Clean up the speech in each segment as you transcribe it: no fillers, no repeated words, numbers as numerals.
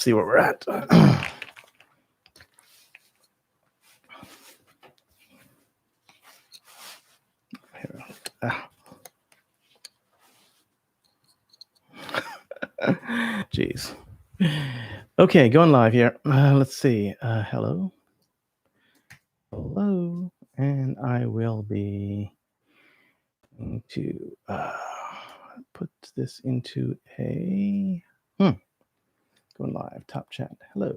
see where we're at. Jeez. Okay, going live here. Let's see. Hello. Hello. And I will be going to put this into a going live. Top chat. Hello.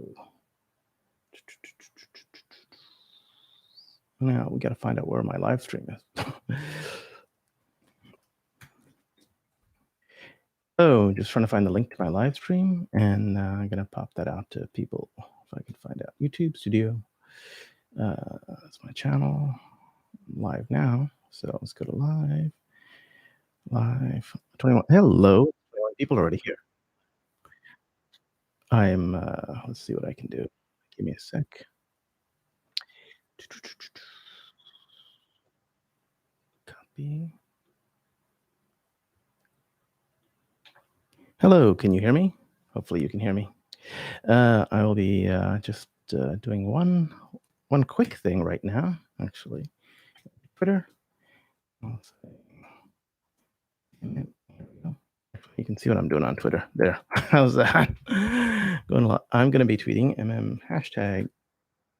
Now we got to find out where my live stream is. Oh, just trying to find the link to my live stream, and I'm gonna pop that out to people if I can find out. YouTube Studio. That's my channel. I'm live now, so let's go to live. Live 21. Hello, 21 people already here. I'm. Let's see what I can do. Give me a sec. Copy. Hello, can you hear me? Hopefully you can hear me. I will be just doing one quick thing right now, actually. Twitter. You can see what I'm doing on Twitter. There. How's that? I'm going to be tweeting hashtag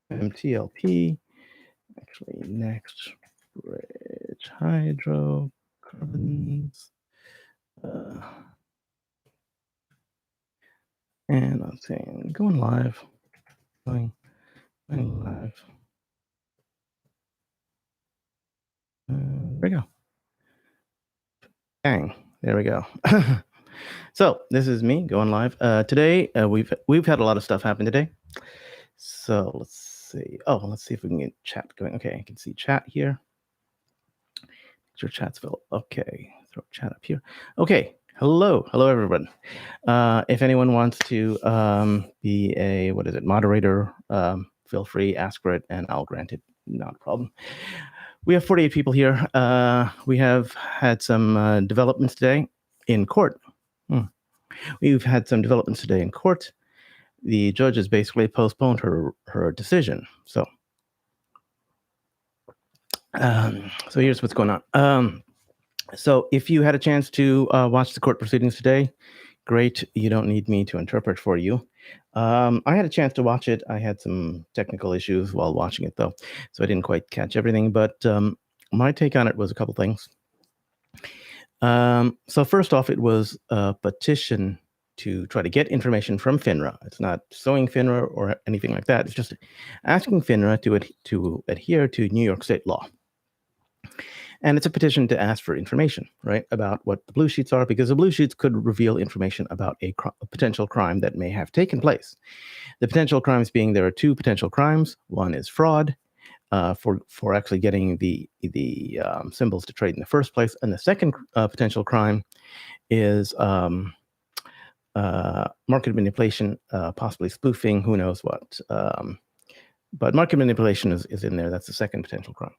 MMTLP. Actually, next Bridge Hydrocarbons. And I'm saying going live. Going live. There we go. Bang. There we go. So this is me going live. Today we've had a lot of stuff happen today. So let's see. Oh, let's see if we can get chat going. Okay, I can see chat here. Make sure chat's filled. Okay, throw chat up here. Okay. Hello everyone. If anyone wants to be a moderator, feel free, ask for it, and I'll grant it. Not a problem. We have 48 people here. We have had some developments today in court. We've had some developments today in court. The judge has basically postponed her decision. So here's what's going on. So if you had a chance to watch the court proceedings today, great. You don't need me to interpret for you. I had a chance to watch it. I had some technical issues while watching it, though, so I didn't quite catch everything. But my take on it was a couple things. So first off, it was a petition to try to get information from FINRA. It's not suing FINRA or anything like that. It's just asking FINRA to adhere to New York state law. And it's a petition to ask for information, right, about what the blue sheets are, because the blue sheets could reveal information about a potential crime that may have taken place. The potential crimes being, there are two potential crimes. One is fraud for actually getting the symbols to trade in the first place. And the second potential crime is market manipulation, possibly spoofing, who knows what. But market manipulation is in there. That's the second potential crime.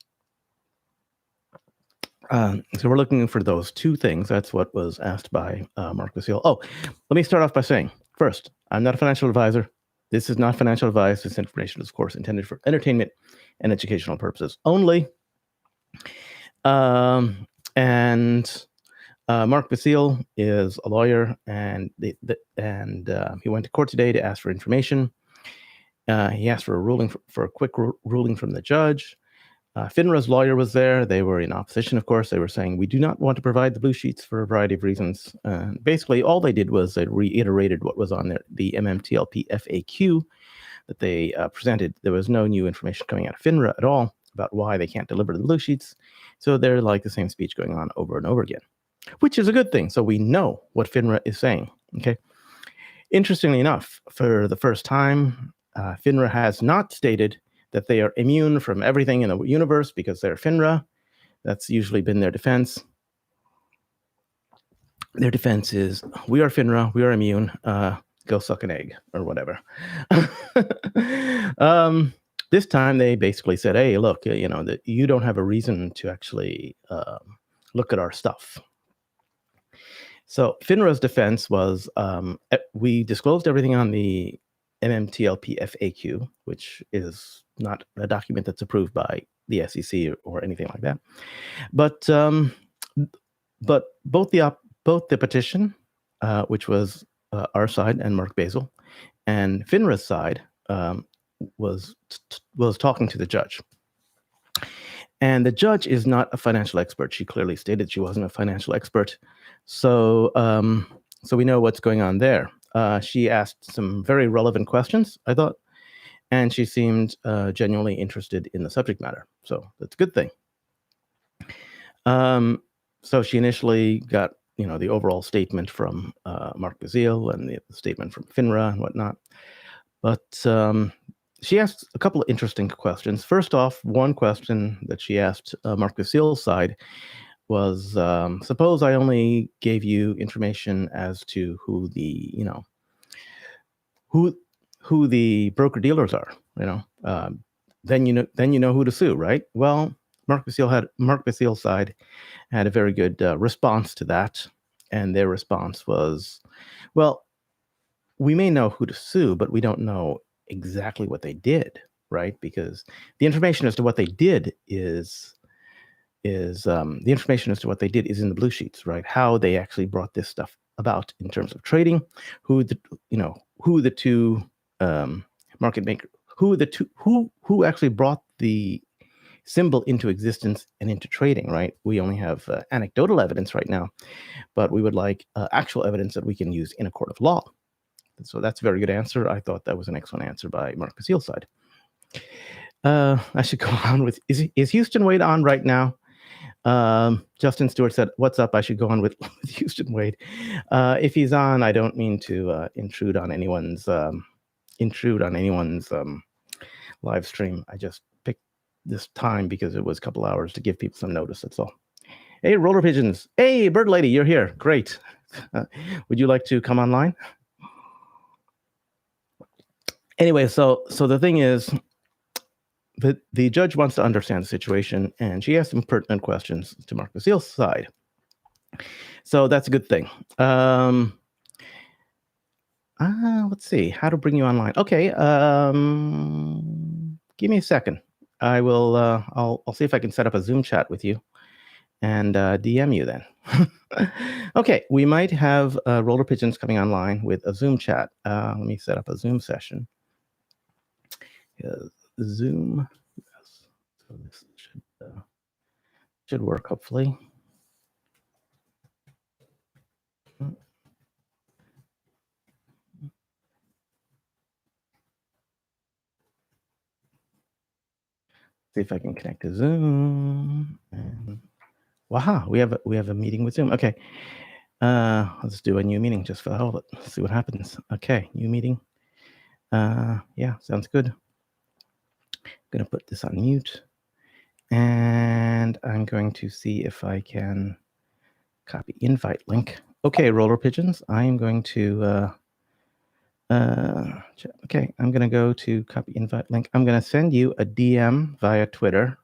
So we're looking for those two things. That's what was asked by Mark Basile. Oh, let me start off by saying, first, I'm not a financial advisor. This is not financial advice. This information is, of course, intended for entertainment and educational purposes only. And Mark Basile is a lawyer, and he went to court today to ask for information. He asked for a ruling, for a quick ruling from the judge. FINRA's lawyer was there. They were in opposition, of course. They were saying, we do not want to provide the blue sheets for a variety of reasons. Basically, all they did was they reiterated what was on the MMTLP FAQ that they presented. There was no new information coming out of FINRA at all about why they can't deliver the blue sheets. So they're like the same speech going on over and over again, which is a good thing. So we know what FINRA is saying, okay? Interestingly enough, for the first time, FINRA has not stated that they are immune from everything in the universe because they're FINRA. That's usually been their defense. Their defense is, we are FINRA, we are immune, go suck an egg, or whatever. This time they basically said, hey, look, that you don't have a reason to actually look at our stuff. So FINRA's defense was we disclosed everything on the MMTLP FAQ, which is not a document that's approved by the SEC or anything like that. But both the petition, which was our side and Mark Basil, and FINRA's side was talking to the judge. And the judge is not a financial expert. She clearly stated she wasn't a financial expert. So we know what's going on there. She asked some very relevant questions, I thought, and she seemed genuinely interested in the subject matter. So that's a good thing. So she initially got, the overall statement from Mark Basil and the statement from FINRA and whatnot. But she asked a couple of interesting questions. First off, one question that she asked Mark Basil's side was, suppose I only gave you information as to who the, who the broker dealers are, then you know who to sue, right? Well, Mark Basil's side had a very good response to that, and their response was, well, we may know who to sue, but we don't know exactly what they did, right? Because the information as to what they did is in the blue sheets, right? How they actually brought this stuff about in terms of trading, who actually brought the symbol into existence and into trading, right? We only have anecdotal evidence right now, but we would like actual evidence that we can use in a court of law. So that's a very good answer. I thought that was an excellent answer by Mark Basil's side. I should go on with, is Houston Wade on right now? Justin Stewart said, what's up? I should go on with Houston Wade. If he's on, I don't mean to intrude on anyone's live stream. I just picked this time because it was a couple hours to give people some notice. That's all. Hey, Roller Pigeons. Hey, Bird Lady, you're here. Great. Would you like to come online? Anyway, so the thing is, the judge wants to understand the situation, and she asked some pertinent questions to Mark Basil's side. So that's a good thing. Let's see how to bring you online. Okay, give me a second. I will. I'll see if I can set up a Zoom chat with you, and DM you then. Okay, we might have Roller Pigeons coming online with a Zoom chat. Let me set up a Zoom session. Zoom. Yes. So this should work, hopefully. See if I can connect to Zoom. And wow, we have a meeting with Zoom. Okay, let's do a new meeting just for the hell of it. Let's see what happens. Okay, new meeting. Yeah, sounds good. I'm gonna put this on mute, and I'm going to see if I can copy invite link. Okay, Roller Pigeons, I'm going to okay, I'm gonna go to copy invite link. I'm gonna send you a DM via Twitter,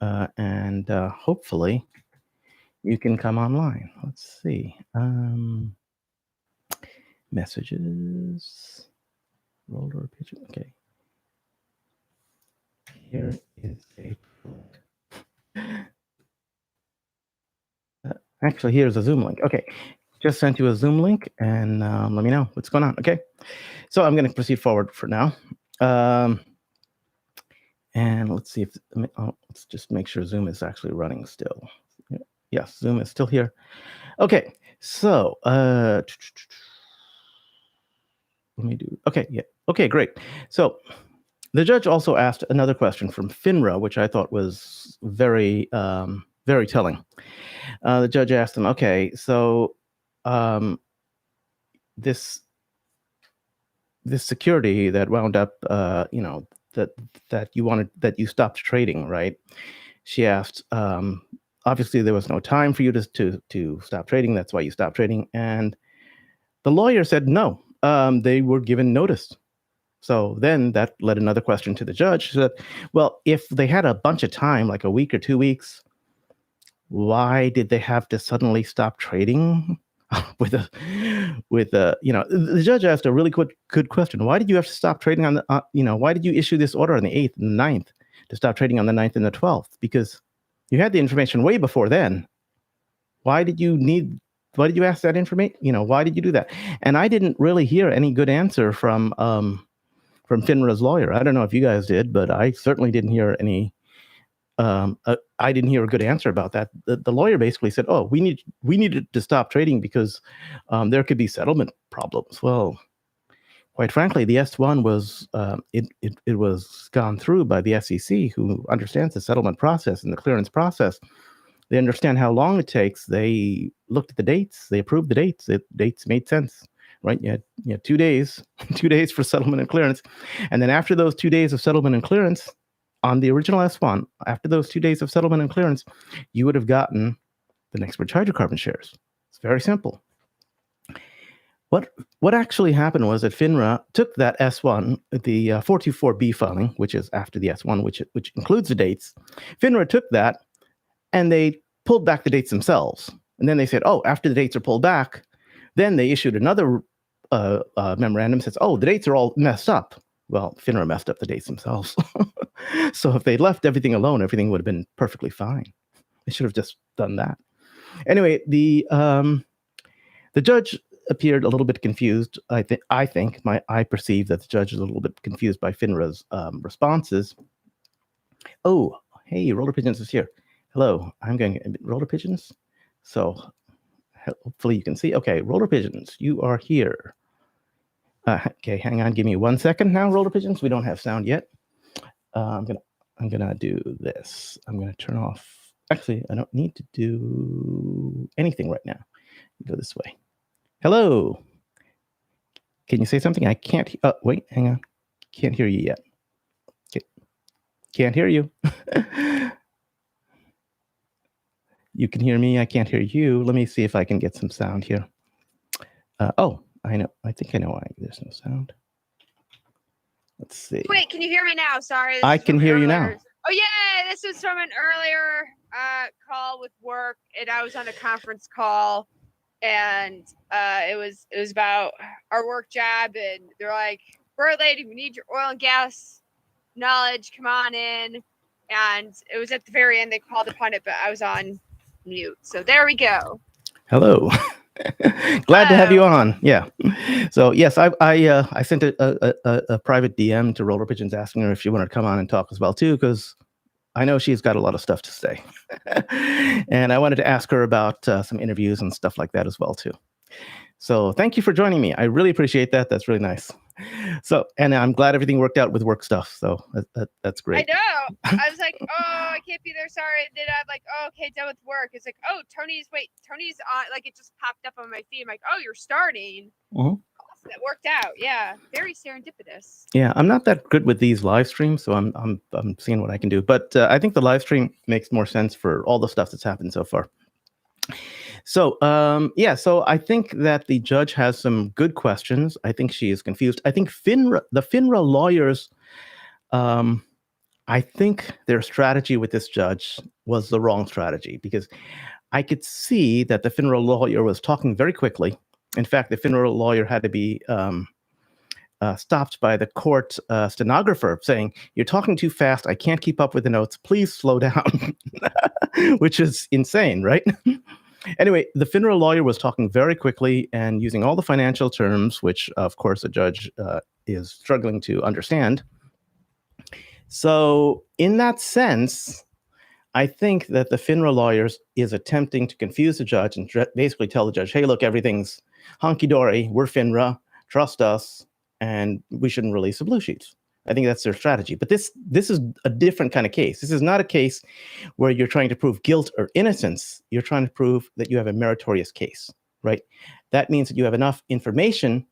and hopefully you can come online. Let's see. Messages. Roller Pigeon. Okay. Here is a actually, here's a Zoom link. Okay, just sent you a Zoom link, and let me know what's going on. Okay, so I'm going to proceed forward for now. And let's see if let's just make sure Zoom is actually running still. Yes, Zoom is still here. Okay, so let me do. Okay, yeah. Okay, great. So the judge also asked another question from FINRA, which I thought was very, very telling. The judge asked him, okay, so this security that wound up, that you stopped trading, right? She asked, obviously there was no time for you to stop trading. That's why you stopped trading. And the lawyer said, no, they were given notice. So then that led another question to the judge. She said, well, if they had a bunch of time, like a week or 2 weeks, why did they have to suddenly stop trading? the judge asked a really good question. Why did you have to stop trading on the, why did you issue this order on the 8th and the 9th to stop trading on the 9th and the 12th? Because you had the information way before then. Why did you ask that information? Why did you do that? And I didn't really hear any good answer from FINRA's lawyer. I don't know if you guys did, but I certainly didn't hear any. I didn't hear a good answer about that. The lawyer basically said, "Oh, we needed to stop trading because there could be settlement problems." Well, quite frankly, the S1 was it was gone through by the SEC, who understands the settlement process and the clearance process. They understand how long it takes. They looked at the dates. They approved the dates. The dates made sense, right? You had 2 days, 2 days for settlement and clearance, and then after those 2 days of settlement and clearance, on the original S1, after those 2 days of settlement and clearance, you would have gotten the next Bridge Hydrocarbon shares. It's very simple. What actually happened was that FINRA took that S1, the 424B filing, which is after the S1, which includes the dates. FINRA took that and they pulled back the dates themselves. And then they said, oh, after the dates are pulled back, then they issued another memorandum that says, oh, the dates are all messed up. Well, FINRA messed up the dates themselves. So if they'd left everything alone, everything would have been perfectly fine. They should have just done that. Anyway, the judge appeared a little bit confused. I perceive that the judge is a little bit confused by FINRA's responses. Oh, hey, Roller Pigeons is here. Hello, I'm going Roller Pigeons. So hopefully you can see. Okay, Roller Pigeons, you are here. Okay, hang on, give me 1 second now, Roller Pigeons. We don't have sound yet. I'm gonna do this. I'm gonna turn off. Actually, I don't need to do anything right now. Go this way. Hello. Can you say something? I can't. Wait, hang on. Can't hear you yet. Okay. Can't hear you. You can hear me. I can't hear you. Let me see if I can get some sound here. Oh, I know. I think I know why there's no sound. Let's see. Wait, can you hear me now? Sorry. I can hear you now. Oh, yeah. This was from an earlier call with work, and I was on a conference call, and it was about our work job, and they're like, Bird Lady, we need your oil and gas knowledge. Come on in. And it was at the very end. They called upon it, but I was on mute. So there we go. Hello. Glad to have you on. Yeah. So yes, I sent a private DM to Roller Pigeons asking her if she wanted to come on and talk as well too, because I know she's got a lot of stuff to say, and I wanted to ask her about some interviews and stuff like that as well too. So thank you for joining me. I really appreciate that. That's really nice. So, and I'm glad everything worked out with work stuff. So that's great. I know. I was like, oh, I can't be there. Sorry. And then I'm like, oh, okay, done with work. It's like, oh, Tony's on. Like it just popped up on my feed. I'm like, oh, you're starting. Mm-hmm. That worked out. Yeah, very serendipitous. Yeah, I'm not that good with these live streams, so I'm seeing what I can do. But I think the live stream makes more sense for all the stuff that's happened so far. So so I think that the judge has some good questions. I think she is confused. I think the FINRA lawyers, I think their strategy with this judge was the wrong strategy, because I could see that the FINRA lawyer was talking very quickly. In fact, the FINRA lawyer had to be stopped by the court stenographer saying, "You're talking too fast. I can't keep up with the notes. Please slow down," which is insane, right? Anyway, the FINRA lawyer was talking very quickly and using all the financial terms, which, of course, a judge is struggling to understand. So in that sense, I think that the FINRA lawyers is attempting to confuse the judge and basically tell the judge, hey, look, everything's hunky-dory. We're FINRA. Trust us. And we shouldn't release the blue sheets. I think that's their strategy. But this is a different kind of case. This is not a case where you're trying to prove guilt or innocence. You're trying to prove that you have a meritorious case, right? That means that you have enough information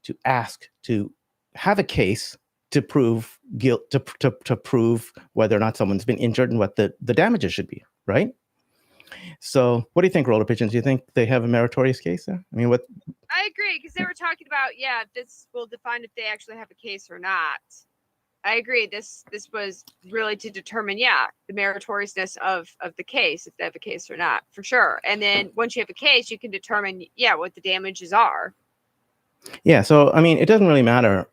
to ask to have a case to prove guilt, to prove whether or not someone's been injured and what the damages should be, right? So what do you think, Roller Pigeons? Do you think they have a meritorious case there? I mean, what? I agree, because they were talking about, this will define if they actually have a case or not. I agree. This was really to determine, the meritoriousness of the case, if they have a case or not, for sure. And then once you have a case, you can determine, what the damages are. Yeah. So, I mean, it doesn't really matter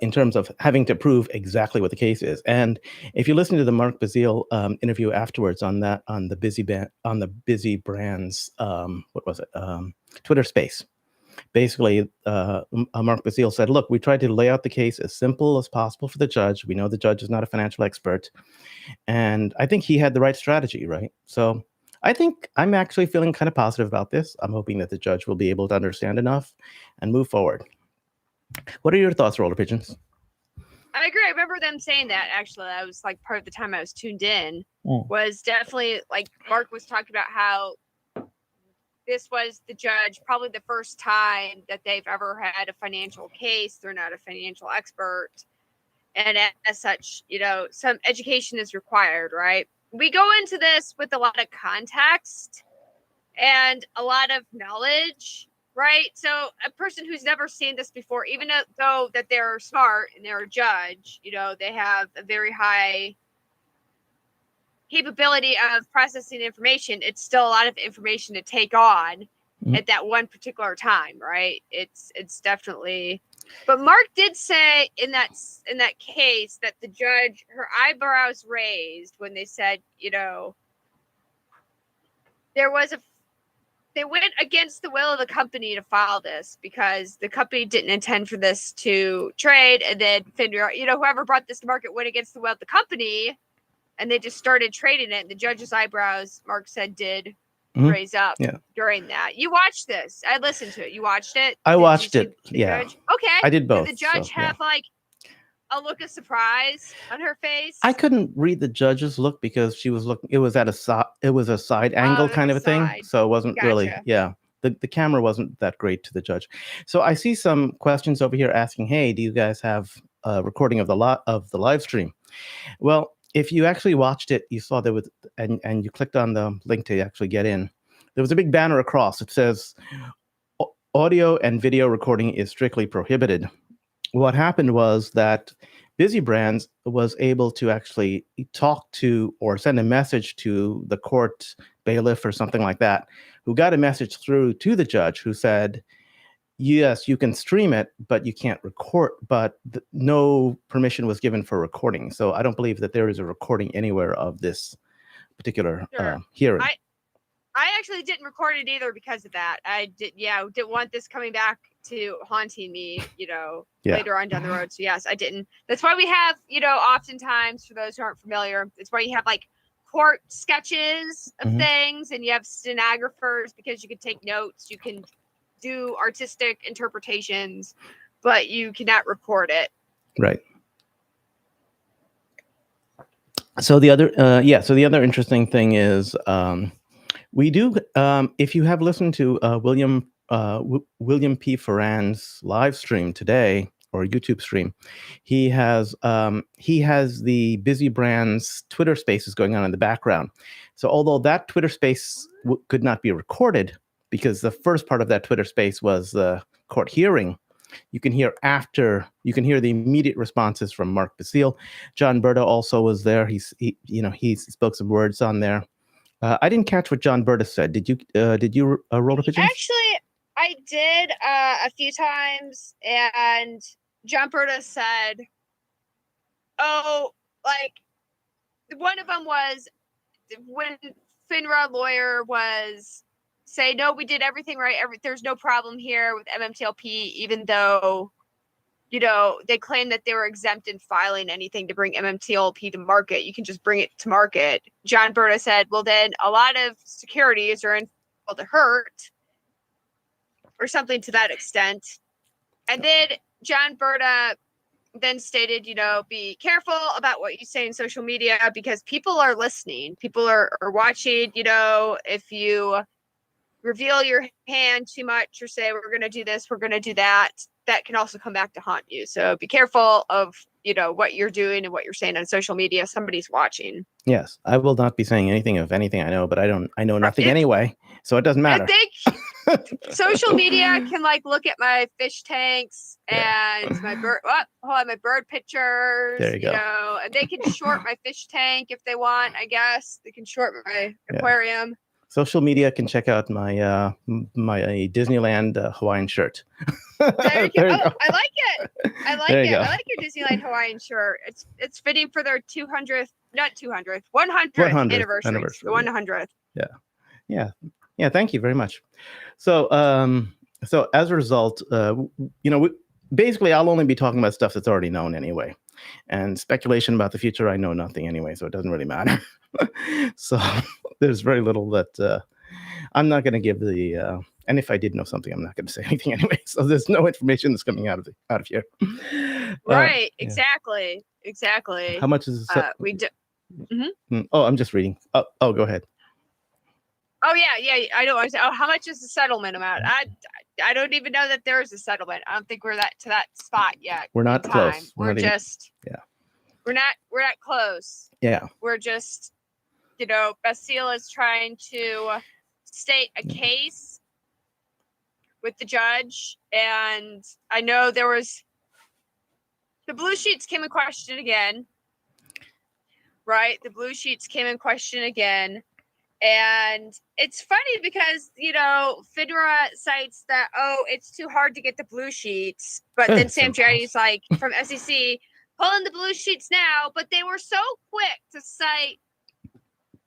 in terms of having to prove exactly what the case is. And if you listen to the Mark Bazile interview afterwards on the Busy Brands, what was it? Twitter Space. Basically, Mark Bazile said, look, we tried to lay out the case as simple as possible for the judge. We know the judge is not a financial expert. And I think he had the right strategy, right? So I think I'm actually feeling kind of positive about this. I'm hoping that the judge will be able to understand enough and move forward. What are your thoughts, Roller Pigeons? I agree. I remember them saying that, actually. That was like part of the time I was tuned in. Was definitely, like, Mark was talking about how this was the judge, probably the first time that they've ever had a financial case. They're not a financial expert. And as such, some education is required, right? We go into this with a lot of context and a lot of knowledge, right? So a person who's never seen this before, even though that they're smart and they're a judge, they have a very high capability of processing information, it's still a lot of information to take on at that one particular time, right? It's definitely. But Mark did say in that case that the judge, her eyebrows raised when they said, they went against the will of the company to file this because the company didn't intend for this to trade, and then FINRA, whoever brought this to market went against the will of the company. And they just started trading it. And the judge's eyebrows, Mark said, did raise up during that. You watched this. I listened to it. You watched it? I watched it. Yeah. Judge? Okay. I did both. Did the judge have like a look of surprise on her face? I couldn't read the judge's look because she was looking. It was at it was a side angle kind of a thing. So it wasn't really. Yeah. The camera wasn't that great to the judge. So I see some questions over here asking, hey, do you guys have a recording of the live stream? Well, if you actually watched it, you saw there was, and you clicked on the link to actually get in, there was a big banner across. It says, audio and video recording is strictly prohibited. What happened was that Busy Brands was able to actually talk to or send a message to the court bailiff or something like that, who got a message through to the judge who said, yes, you can stream it, but you can't record, but no permission was given for recording. So I don't believe that there is a recording anywhere of this particular hearing. I actually didn't record it either because of that. I didn't want this coming back to haunting me, later on down the road. So yes, I didn't. That's why we have, oftentimes, for those who aren't familiar, it's why you have like court sketches of things, and you have stenographers because you can take notes, you can do artistic interpretations, but you cannot record it. Right. So the other interesting thing is we do. If you have listened to William P. Ferran's live stream today or YouTube stream, he has the Busy Brands Twitter Spaces going on in the background. So although that Twitter Space could not be recorded, because the first part of that Twitter Space was the court hearing, you can hear the immediate responses from Mark Bazile. John Berta also was there. He spoke some words on there. I didn't catch what John Berta said. Did you roll the pigeons? Actually, I did a few times, and John Berta said, one of them was when FINRA lawyer was say, no, we did everything right. There's no problem here with MMTLP, even though, they claim that they were exempt in filing anything to bring MMTLP to market. You can just bring it to market. John Berta said, well, then a lot of securities are in to hurt or something to that extent. And then John Berta then stated, be careful about what you say in social media because people are listening. People are watching, if you reveal your hand too much or say we're going to do this, we're going to do that, that can also come back to haunt you. So be careful of what you're doing and what you're saying on social media. Somebody's watching. Yes, I will not be saying anything of anything I know, but I know nothing anyway, so it doesn't matter. social media can like look at my fish tanks and my bird. My bird pictures. There you go. Know, and they can short my fish tank if they want. I guess they can short my aquarium. Social media can check out my my Disneyland Hawaiian shirt. There you go. I like it. I like it. Go. I like your Disneyland Hawaiian shirt. It's fitting for their 100th anniversary. The 100th. Yeah. Thank you very much. So so as a result, basically I'll only be talking about stuff that's already known anyway, and speculation about the future I know nothing anyway, so it doesn't really matter. So there's very little that I'm not going to give the. And if I did know something, I'm not going to say anything anyway. So there's no information that's coming out of here. Right. Exactly. How much is we do? Mm-hmm. Oh, I'm just reading. Oh, go ahead. Oh yeah. I know. How much is the settlement amount? I don't even know that there is a settlement. I don't think we're to that spot yet. We're not close. We're not close. Yeah. We're just, Basile is trying to state a case with the judge, and I know there was the blue sheets came in question again, right? The blue sheets came in question again, and it's funny because FINRA cites that it's too hard to get the blue sheets, but then Sam Draddy's like from SEC pulling the blue sheets now, but they were so quick to cite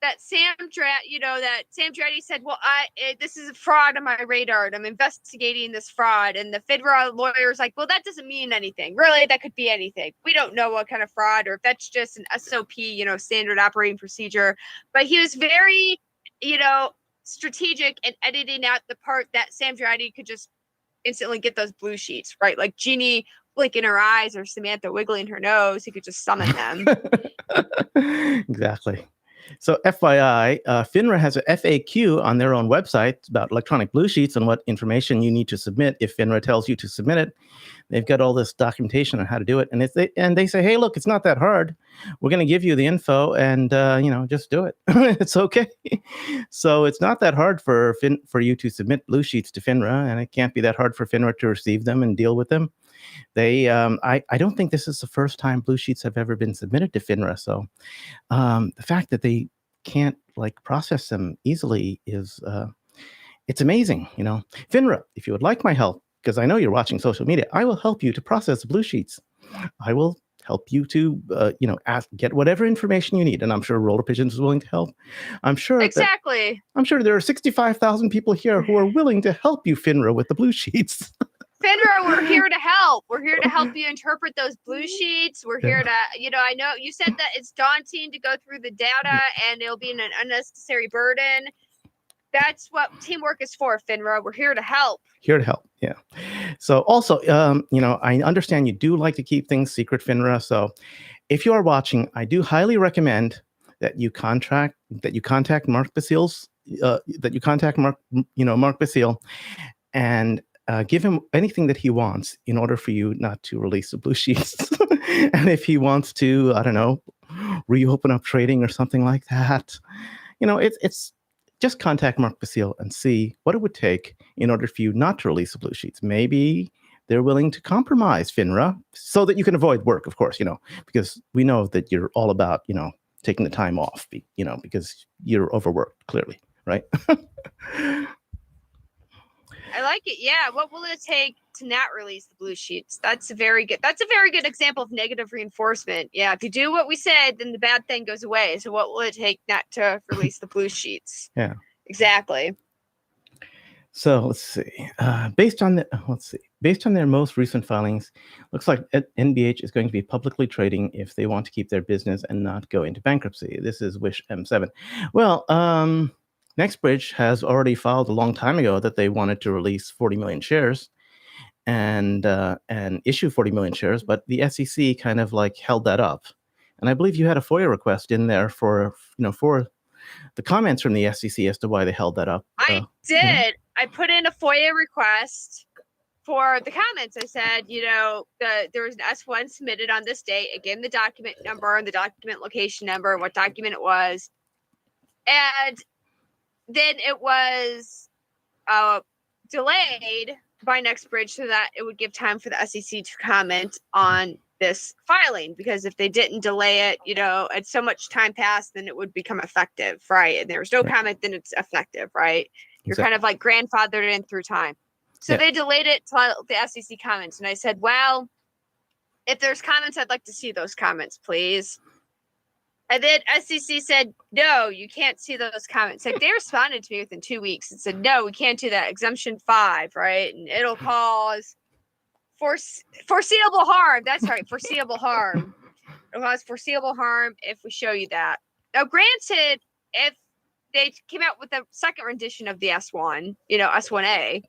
that Sam Draddy said, well, this is a fraud on my radar and I'm investigating this fraud. And the FINRA lawyer's like, well, that doesn't mean anything. Really, that could be anything. We don't know what kind of fraud or if that's just an SOP, standard operating procedure. But he was very, strategic in editing out the part that Sam Draddy could just instantly get those blue sheets, right? Like Jeannie blinking her eyes or Samantha wiggling her nose. He could just summon them. Exactly. So FYI, FINRA has a FAQ on their own website about electronic blue sheets and what information you need to submit if FINRA tells you to submit it. They've got all this documentation on how to do it. And they say, hey, look, it's not that hard. We're going to give you the info and, just do it. It's okay. So it's not that hard for you to submit blue sheets to FINRA, and it can't be that hard for FINRA to receive them and deal with them. They, I don't think this is the first time blue sheets have ever been submitted to FINRA. So the fact that they can't process them easily is, it's amazing. FINRA, if you would like my help, because I know you're watching social media, I will help you to process blue sheets. I will help you to, get whatever information you need. And I'm sure Roller Pigeons is willing to help. I'm sure there are 65,000 people here who are willing to help you, FINRA, with the blue sheets. FINRA, we're here to help. We're here to help you interpret those blue sheets. We're here to, I know you said that it's daunting to go through the data and it'll be an unnecessary burden. That's what teamwork is for, FINRA. We're here to help. Here to help, yeah. So also, I understand you do like to keep things secret, FINRA. So if you are watching, I do highly recommend that you contact Mark Basile's, Mark Basile, and give him anything that he wants in order for you not to release the blue sheets. And if he wants to, I don't know, reopen up trading or something like that, it's just contact Mark Basile and see what it would take in order for you not to release the blue sheets. Maybe they're willing to compromise FINRA so that you can avoid work, of course, because we know that you're all about, taking the time off, because you're overworked, clearly, right? I like it. Yeah. What will it take to not release the blue sheets? That's a very good example of negative reinforcement. Yeah. If you do what we said, then the bad thing goes away. So what will it take not to release the blue sheets? Yeah. Exactly. So let's see. Based on their most recent filings, looks like NBH is going to be publicly trading if they want to keep their business and not go into bankruptcy. This is Wish M7. Well, NextBridge has already filed a long time ago that they wanted to release 40 million shares and issue 40 million shares, but the SEC kind of held that up. And I believe you had a FOIA request in there for the comments from the SEC as to why they held that up. I did. I put in a FOIA request for the comments. I said, there was an S1 submitted on this date. Again, the document number and the document location number and what document it was. And then it was delayed by NextBridge so that it would give time for the SEC to comment on this filing, because if they didn't delay it, at so much time passed, then it would become effective, right? And there was no comment, then it's effective, right? You're kind of like grandfathered in through time. So they delayed it till the SEC comments. And I said, well, if there's comments, I'd like to see those comments, please. And then SEC said, no, you can't see those comments. Like, they responded to me within 2 weeks and said, no, we can't do that. Exemption 5, right? And it'll cause foreseeable harm. That's right, foreseeable harm. It'll cause foreseeable harm if we show you that. Now, granted, if they came out with a second rendition of the S1, S1A,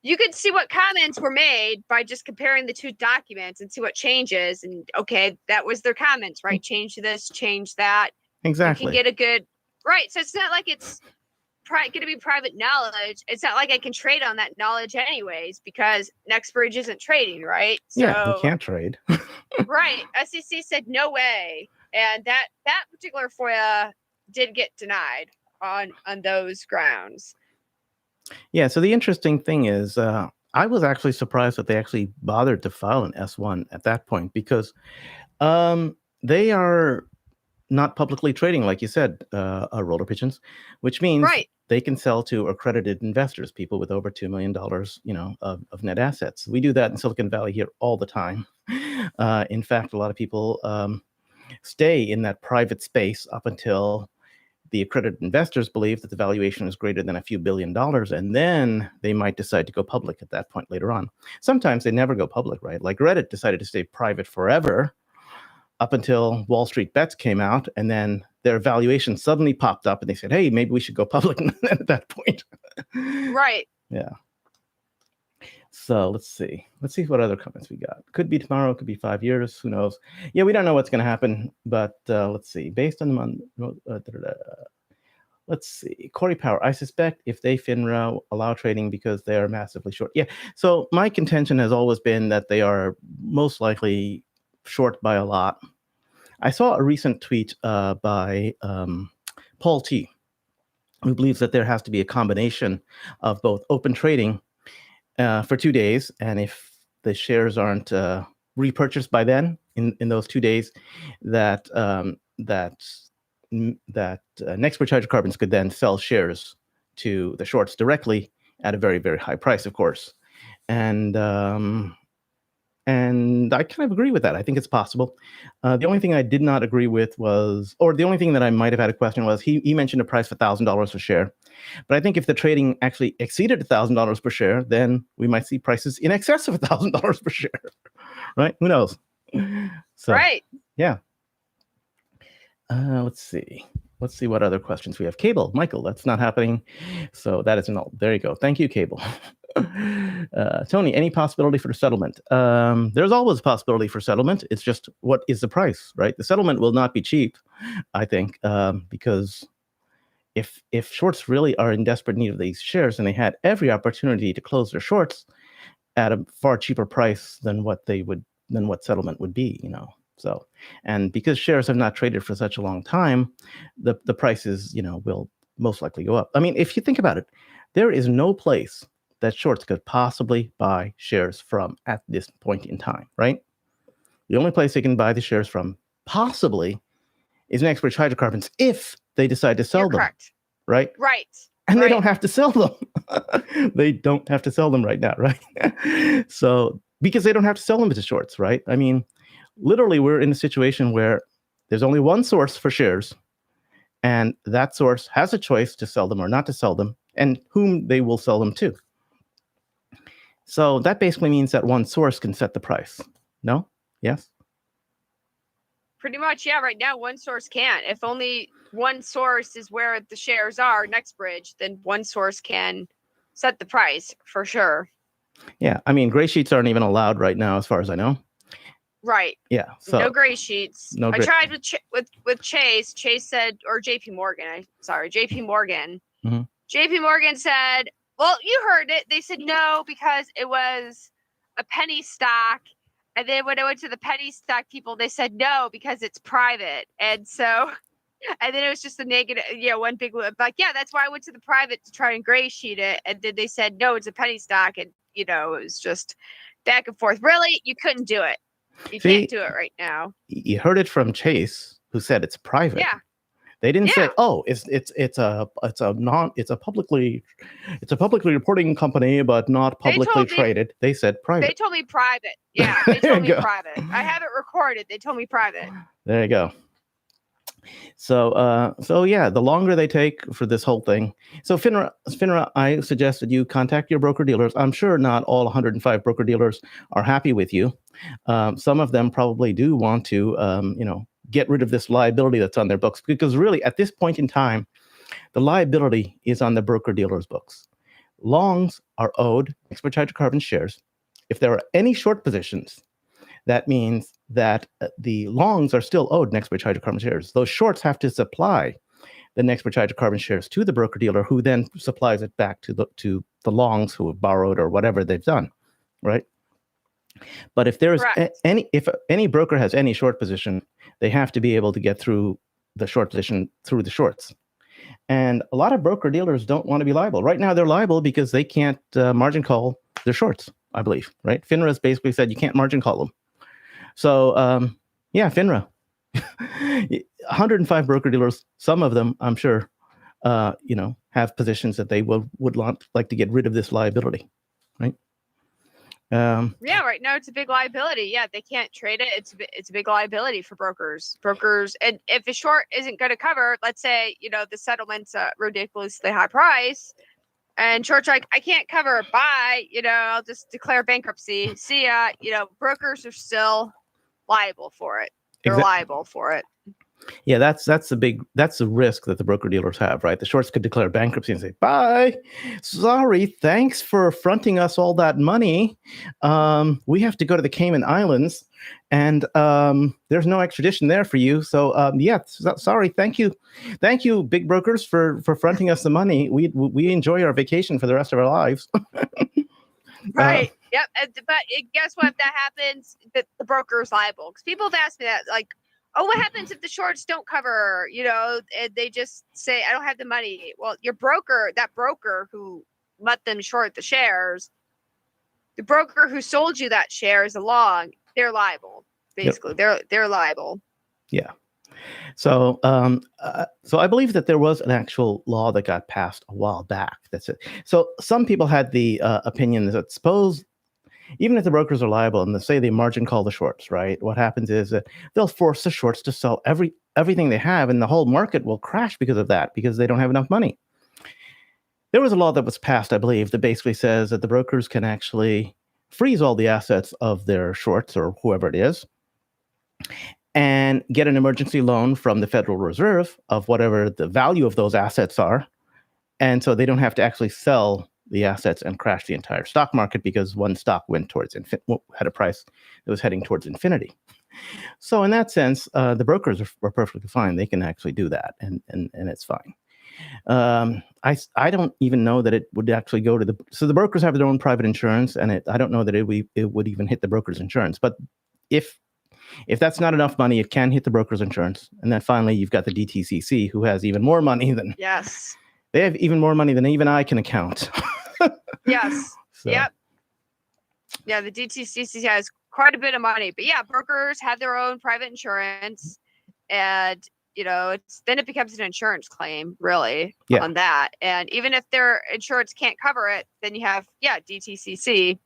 you could see what comments were made by just comparing the two documents and see what changes. And okay, that was their comments, right? Change this, change that. Exactly. You can get a good, right. So it's not like it's going to be private knowledge. It's not like I can trade on that knowledge anyways, because NextBridge isn't trading, right? So, yeah, you can't trade. Right. SEC said no way. And that particular FOIA did get denied on those grounds. Yeah, so the interesting thing is, I was actually surprised that they actually bothered to file an S1 at that point, because they are not publicly trading, like you said, roller pigeons, which means they can sell to accredited investors, people with over $2 million, of net assets. We do that in Silicon Valley here all the time. In fact, a lot of people stay in that private space up until the accredited investors believe that the valuation is greater than a few $1 billion, and then they might decide to go public at that point later on. Sometimes they never go public, right? Like Reddit decided to stay private forever up until Wall Street Bets came out, and then their valuation suddenly popped up, and they said, hey, maybe we should go public at that point. Right. Yeah. So let's see what other comments we got. Could be tomorrow, could be 5 years, who knows? Yeah, we don't know what's going to happen, but let's see. Based on the let's see. Corey Power, I suspect if they FINRA allow trading because they are massively short. Yeah. So my contention has always been that they are most likely short by a lot. I saw a recent tweet by Paul T, who believes that there has to be a combination of both open trading for 2 days, and if the shares aren't repurchased by then in those 2 days, that NextBridge Hydrocarbons could then sell shares to the shorts directly at a very, very high price, of course. And I kind of agree with that. I think it's possible. The only thing I did not agree with was, or the only thing that I might have had a question was, he mentioned a price of $1,000 per share. But I think if the trading actually exceeded $1,000 per share, then we might see prices in excess of $1,000 per share, right? Who knows? So, right. Yeah. Let's see what other questions we have. Cable, Michael, that's not happening. So that is an alt. There you go. Thank you, Cable. Tony, any possibility for settlement? There's always a possibility for settlement. It's just, what is the price, right? The settlement will not be cheap, I think, because if shorts really are in desperate need of these shares, and they had every opportunity to close their shorts at a far cheaper price than what settlement would be, So, and because shares have not traded for such a long time, the prices, will most likely go up. I mean, if you think about it, there is no place that shorts could possibly buy shares from at this point in time, right? The only place they can buy the shares from possibly is NextBridge Hydrocarbons if they decide to sell them. Correct. Right? Right. And they don't have to sell them. They don't have to sell them right now, right? So, because they don't have to sell them to shorts, right? I mean, literally, we're in a situation where there's only one source for shares, and that source has a choice to sell them or not to sell them, and whom they will sell them to. So that basically means that one source can set the price. No? Yes? Pretty much, yeah. Right now, one source can't. If only one source is where the shares are, NextBridge, then one source can set the price for sure. Yeah. I mean, gray sheets aren't even allowed right now, as far as I know. Right. Yeah. So no gray sheets. I tried with Chase. Chase said, or JP Morgan. JP Morgan. Mm-hmm. JP Morgan said, well, you heard it. They said no because it was a penny stock. And then when I went to the penny stock people, they said no because it's private. And so And then it was just a negative, one big, like, yeah, that's why I went to the private to try and gray sheet it. And then they said, no, it's a penny stock. And, it was just back and forth. Really? You couldn't do it. You can't do it right now. You heard it from Chase, who said it's private. Yeah. They didn't say, "Oh, it's a publicly reporting company, but not publicly traded." They said private. They told me private. Yeah, they told me private. I have it recorded. They told me private. There you go. So yeah, the longer they take for this whole thing. So FINRA, I suggest that you contact your broker dealers. I'm sure not all 105 broker dealers are happy with you. Some of them probably do want to, get rid of this liability that's on their books, because really at this point in time, the liability is on the broker dealer's books. Longs are owed Bridge Hydrocarbons shares. If there are any short positions, that means that the longs are still owed Bridge Hydrocarbons shares. Those shorts have to supply the Bridge Hydrocarbons shares to the broker dealer, who then supplies it back to the longs who have borrowed or whatever they've done, right? But if there's if any broker has any short position, they have to be able to get through the short position through the shorts. And a lot of broker dealers don't want to be liable. Right now, they're liable because they can't margin call their shorts, I believe, right? FINRA has basically said you can't margin call them. So, FINRA, 105 broker dealers, some of them, I'm sure, have positions that they would like to get rid of this liability, right? Right now it's a big liability. Yeah, they can't trade it. It's a big liability for brokers. And if a short isn't going to cover, let's say, the settlement's a ridiculously high price, and short's like, I can't cover it. Bye. I'll just declare bankruptcy. See ya. Brokers are still liable for it. They're liable for it. Yeah, that's the risk that the broker dealers have, right? The shorts could declare bankruptcy and say, bye, sorry, thanks for fronting us all that money. We have to go to the Cayman Islands, and there's no extradition there for you. So sorry, thank you, big brokers, for fronting us the money. We enjoy our vacation for the rest of our lives. Right. Yep. But guess what? If that happens, the broker is liable. Because people have asked me that, like, oh, what happens if the shorts don't cover? And they just say, I don't have the money. Well, your broker, that broker who let them short the shares, the broker who sold you that shares along, they're liable. Basically, they're liable. Yeah. So, so I believe that there was an actual law that got passed a while back. That's it. So some people had the opinion that suppose even if the brokers are liable and they say they margin call the shorts, right? What happens is that they'll force the shorts to sell everything they have, and the whole market will crash because of that, because they don't have enough money. There was a law that was passed, I believe, that basically says that the brokers can actually freeze all the assets of their shorts or whoever it is and get an emergency loan from the Federal Reserve of whatever the value of those assets are. And so they don't have to actually sell the assets and crash the entire stock market, because one stock went towards had a price that was heading towards infinity. So in that sense, the brokers are perfectly fine. They can actually do that, and it's fine. I don't even know that it would actually go to so the brokers have their own private insurance, and I don't know that it would even hit the broker's insurance. But if that's not enough money, it can hit the broker's insurance. And then finally, you've got the DTCC, who has even more money than they have even more money than even I can account. Yes. So. Yep. Yeah, the DTCC has quite a bit of money, but yeah, brokers have their own private insurance, and then it becomes an insurance claim, really, on that. And even if their insurance can't cover it, then you have DTCC.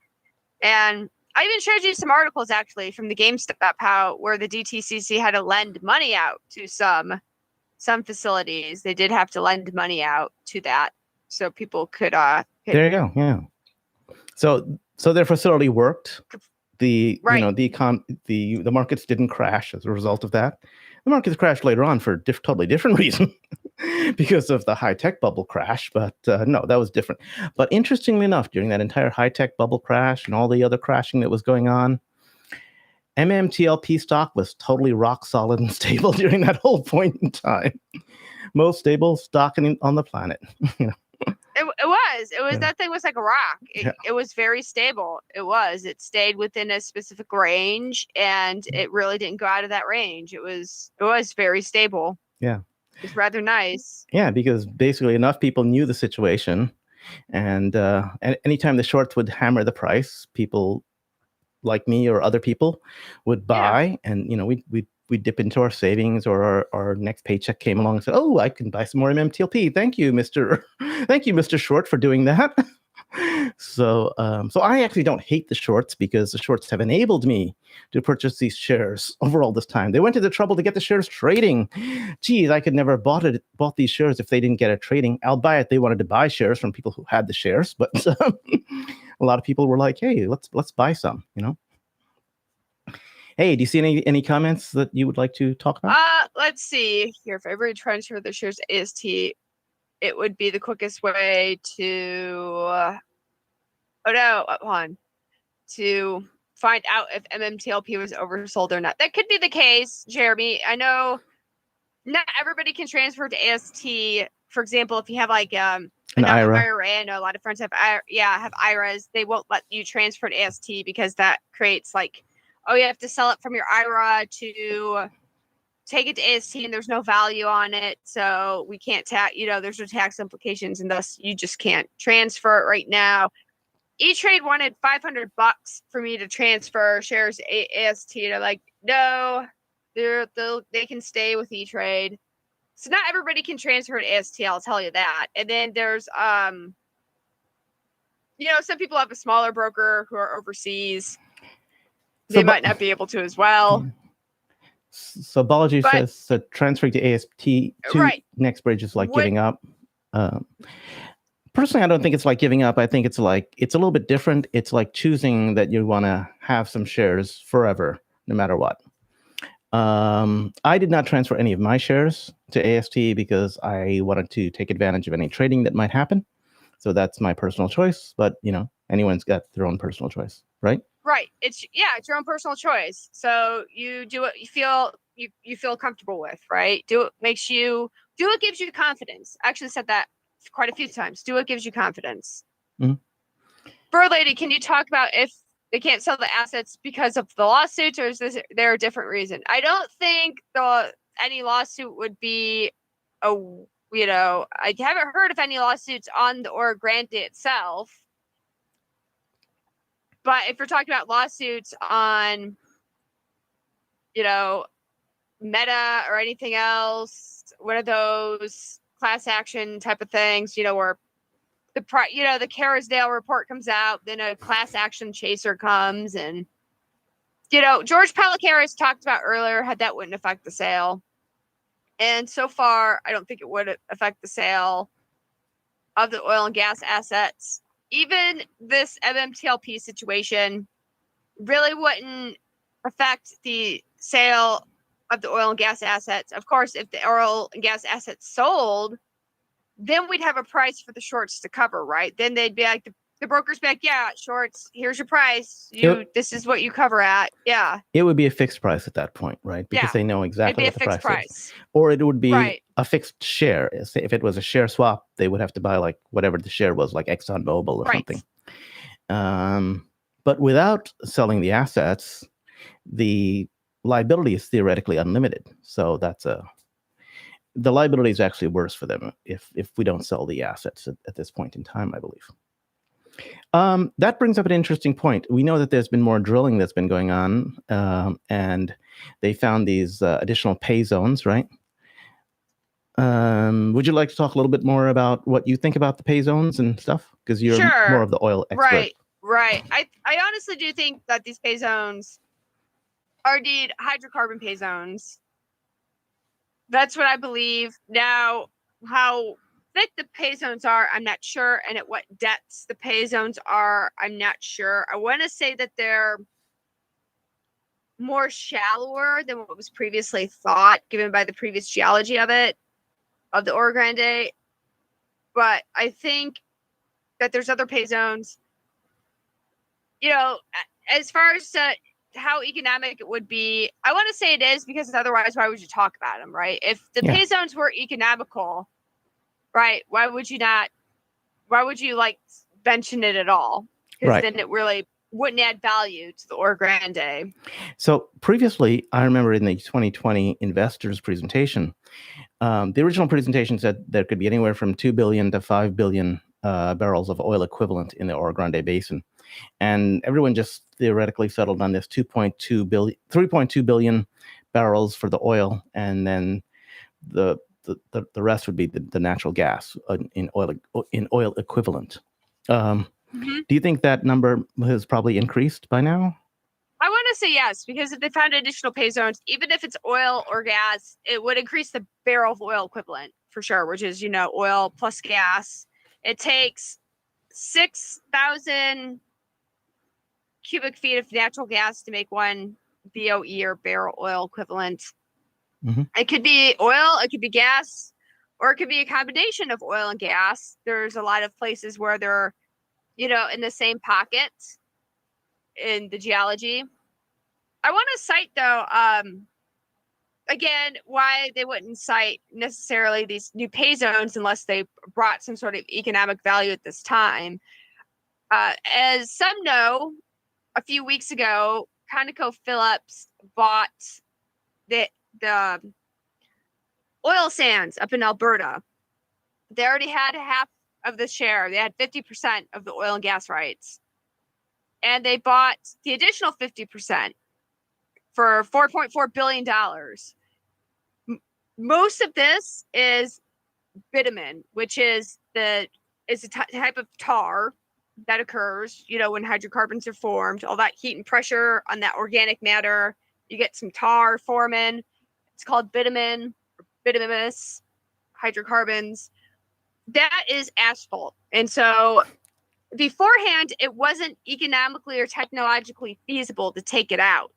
And I even showed you some articles actually from the GameStop where the DTCC had to lend money out to some facilities. They did have to lend money out to that, so people could. There you go. Yeah. So their facility worked. The markets didn't crash as a result of that. The markets crashed later on for totally different reason, because of the high-tech bubble crash. But no, that was different. But interestingly enough, during that entire high-tech bubble crash and all the other crashing that was going on, MMTLP stock was totally rock solid and stable during that whole point in time. Most stable stock on the planet. It was that thing was like a rock. It was very stable. It stayed within a specific range, and it really didn't go out of that range. It was very stable. Yeah. It's rather nice. Yeah, because basically enough people knew the situation, and anytime the shorts would hammer the price, people like me or other people would buy, and we dip into our savings, or our next paycheck came along and said, "Oh, I can buy some more MMTLP. Thank you, Mr. Short, for doing that." So I actually don't hate the shorts, because the shorts have enabled me to purchase these shares over all this time. They went to the trouble to get the shares trading. Geez, I could never have bought these shares if they didn't get it trading. Albeit they wanted to buy shares from people who had the shares, but a lot of people were like, "Hey, let's buy some," Hey, do you see any comments that you would like to talk about? Let's see here. If everybody transfer their shares to AST, it would be the quickest way to to find out if MMTLP was oversold or not. That could be the case, Jeremy. I know not everybody can transfer to AST. For example, if you have like an IRA. I know a lot of friends have IRAs. They won't let you transfer to AST because that creates like, you have to sell it from your IRA to take it to AST, and there's no value on it, so we can't there's no tax implications, and thus you just can't transfer it right now. E-Trade wanted $500 for me to transfer shares to AST. They're like, no, they can stay with E-Trade. So not everybody can transfer to AST, I'll tell you that. And then there's some people have a smaller broker who are overseas. They might not be able to as well. So Balaji says that transferring to AST to Next Bridge is like giving up. Personally, I don't think it's like giving up. I think it's a little bit different. It's like choosing that you want to have some shares forever, no matter what. I did not transfer any of my shares to AST because I wanted to take advantage of any trading that might happen. So that's my personal choice. But, anyone's got their own personal choice, right? Right. It's your own personal choice. So you do what you feel comfortable with, right? Do what gives you confidence. I actually said that quite a few times. Do what gives you confidence. Mm-hmm. Bird Lady, can you talk about if they can't sell the assets because of the lawsuits, or is there a different reason? I don't think any lawsuit would be I haven't heard of any lawsuits on the Oro Grande itself. But if you're talking about lawsuits on, Meta or anything else, one of those class action type of things, where the Carisdale report comes out, then a class action chaser comes, and George Pelicaris talked about earlier how that wouldn't affect the sale, and so far I don't think it would affect the sale of the oil and gas assets. Even this MMTLP situation really wouldn't affect the sale of the oil and gas assets. Of course, if the oil and gas assets sold, then we'd have a price for the shorts to cover, right? Then they'd be like, the brokers be like, yeah, shorts, here's your price. This is what you cover at. Yeah. It would be a fixed price at that point, right? Because they know exactly what the price is. Or it would be a fixed share. If it was a share swap, they would have to buy like whatever the share was, like ExxonMobil or something. But without selling the assets, the liability is theoretically unlimited. So the liability is actually worse for them if we don't sell the assets at this point in time, I believe. That brings up an interesting point. We know that there's been more drilling that's been going on, and they found these additional pay zones, right? Would you like to talk a little bit more about what you think about the pay zones and stuff? Because you're more of the oil expert. Right. I honestly do think that these pay zones are indeed hydrocarbon pay zones. That's what I believe. Now, how thick the pay zones are, I'm not sure. And at what depths the pay zones are, I'm not sure. I want to say that they're more shallower than what was previously thought, given by the previous geology of the Oro Grande. But I think that there's other pay zones. As far as how economic it would be, I want to say it is, because otherwise, why would you talk about them, right? If the pay zones were economical, right, why would you mention it at all? Because then it really wouldn't add value to the Oro Grande. So previously, I remember in the 2020 investors presentation, the original presentation said there could be anywhere from 2 billion to 5 billion barrels of oil equivalent in the Oro Grande Basin. And everyone just theoretically settled on this 3.2 billion barrels for the oil, and then the rest would be the natural gas in oil equivalent. Do you think that number has probably increased by now? I want to say yes, because if they found additional pay zones, even if it's oil or gas, it would increase the barrel of oil equivalent for sure, which is, oil plus gas. It takes 6,000 cubic feet of natural gas to make 1 BOE or barrel oil equivalent. Mm-hmm. It could be oil, it could be gas, or it could be a combination of oil and gas. There's a lot of places where they're, in the same pocket in the geology. I want to cite, though, again, why they wouldn't cite necessarily these new pay zones unless they brought some sort of economic value at this time. As some know, a few weeks ago, ConocoPhillips bought the oil sands up in Alberta. They already had half of the share. They had 50% of the oil and gas rights. And they bought the additional 50% for $4.4 billion. Most of this is bitumen, which is a type of tar that occurs, when hydrocarbons are formed. All that heat and pressure on that organic matter, you get some tar forming. It's called bitumen, or bituminous hydrocarbons. That is asphalt. And so beforehand, it wasn't economically or technologically feasible to take it out.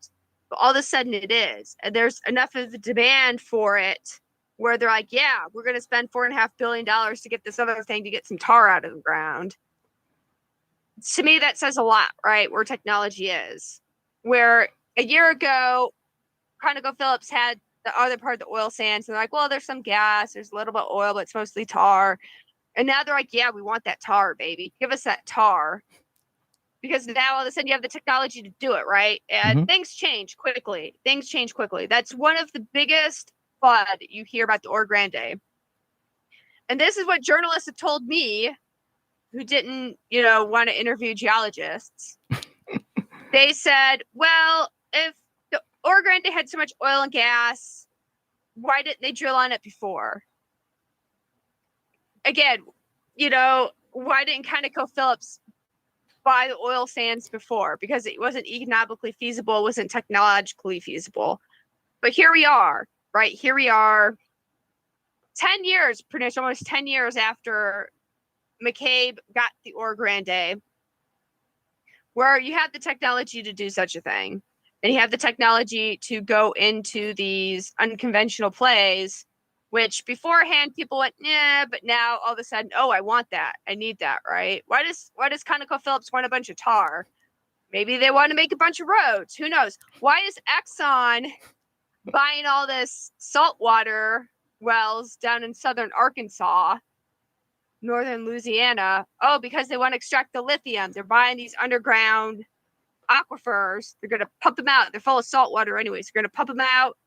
But all of a sudden it is. And there's enough of a demand for it where they're like, yeah, we're going to spend $4.5 billion to get this other thing to get some tar out of the ground. To me, that says a lot, right? Where technology is. Where a year ago, ConocoPhillips had the other part of the oil sands. And they're like, well, there's some gas, there's a little bit of oil, but it's mostly tar. And now they're like, yeah, we want that tar, baby. Give us that tar. Because now all of a sudden you have the technology to do it, right? And things change quickly. That's one of the biggest FUD you hear about the Oro Grande. And this is what journalists have told me who didn't, want to interview geologists. They said, well, if the Oro Grande had so much oil and gas, why didn't they drill on it before? Again, why didn't ConocoPhillips buy the oil sands before? Because it wasn't economically feasible, wasn't technologically feasible. But here we are, right? Here we are 10 years, pretty much almost 10 years after McCabe got the Oro Grande, where you have the technology to do such a thing. And you have the technology to go into these unconventional plays, which beforehand people went, yeah, but now all of a sudden, oh, I want that. I need that, right? Why does ConocoPhillips want a bunch of tar? Maybe they want to make a bunch of roads. Who knows? Why is Exxon buying all this saltwater wells down in southern Arkansas, northern Louisiana? Oh, because they want to extract the lithium. They're buying these underground aquifers. They're going to pump them out. They're full of salt water anyways. They're going to pump them out.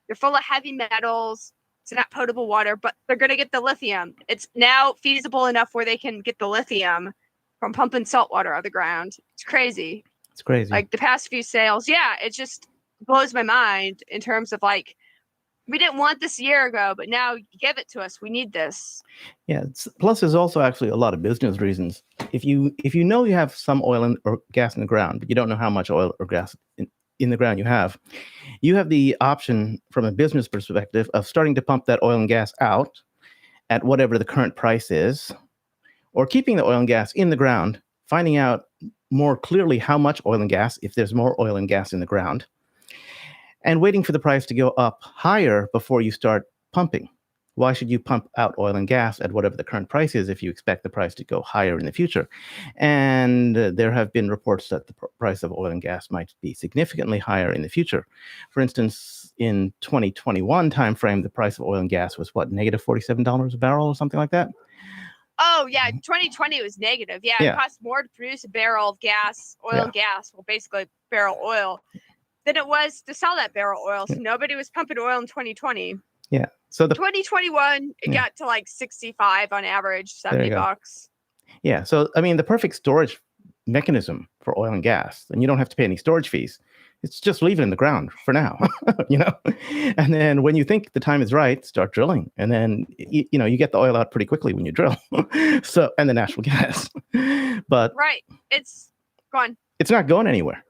They're full of heavy metals. It's not potable water, but they're going to get the lithium. It's now feasible enough where they can get the lithium from pumping salt water out of the ground. It's crazy. It's crazy. Like the past few sales. Yeah, it just blows my mind in terms of like, we didn't want this a year ago, but now you give it to us. We need this. Yeah. Plus, there's also actually a lot of business reasons. If you know you have some oil or gas in the ground, but you don't know how much oil or gas in the ground you have the option from a business perspective of starting to pump that oil and gas out at whatever the current price is, or keeping the oil and gas in the ground, finding out more clearly how much oil and gas, if there's more oil and gas in the ground, and waiting for the price to go up higher before you start pumping. Why should you pump out oil and gas at whatever the current price is if you expect the price to go higher in the future? And there have been reports that the price of oil and gas might be significantly higher in the future. For instance, in 2021 timeframe, the price of oil and gas was what, negative $47 a barrel or something like that? Oh yeah, 2020 was negative. Yeah, Yeah. it cost more to produce a barrel of gas, oil and gas, well, basically barrel oil, than it was to sell that barrel oil. So nobody was pumping oil in 2020. Yeah. So the 2021, it got to like 65 on average, $70. Yeah. So I mean, the perfect storage mechanism for oil and gas, and you don't have to pay any storage fees. It's just leave it in the ground for now, and then when you think the time is right, start drilling, and then you get the oil out pretty quickly when you drill. So, and the natural gas, but right, it's gone. It's not going anywhere,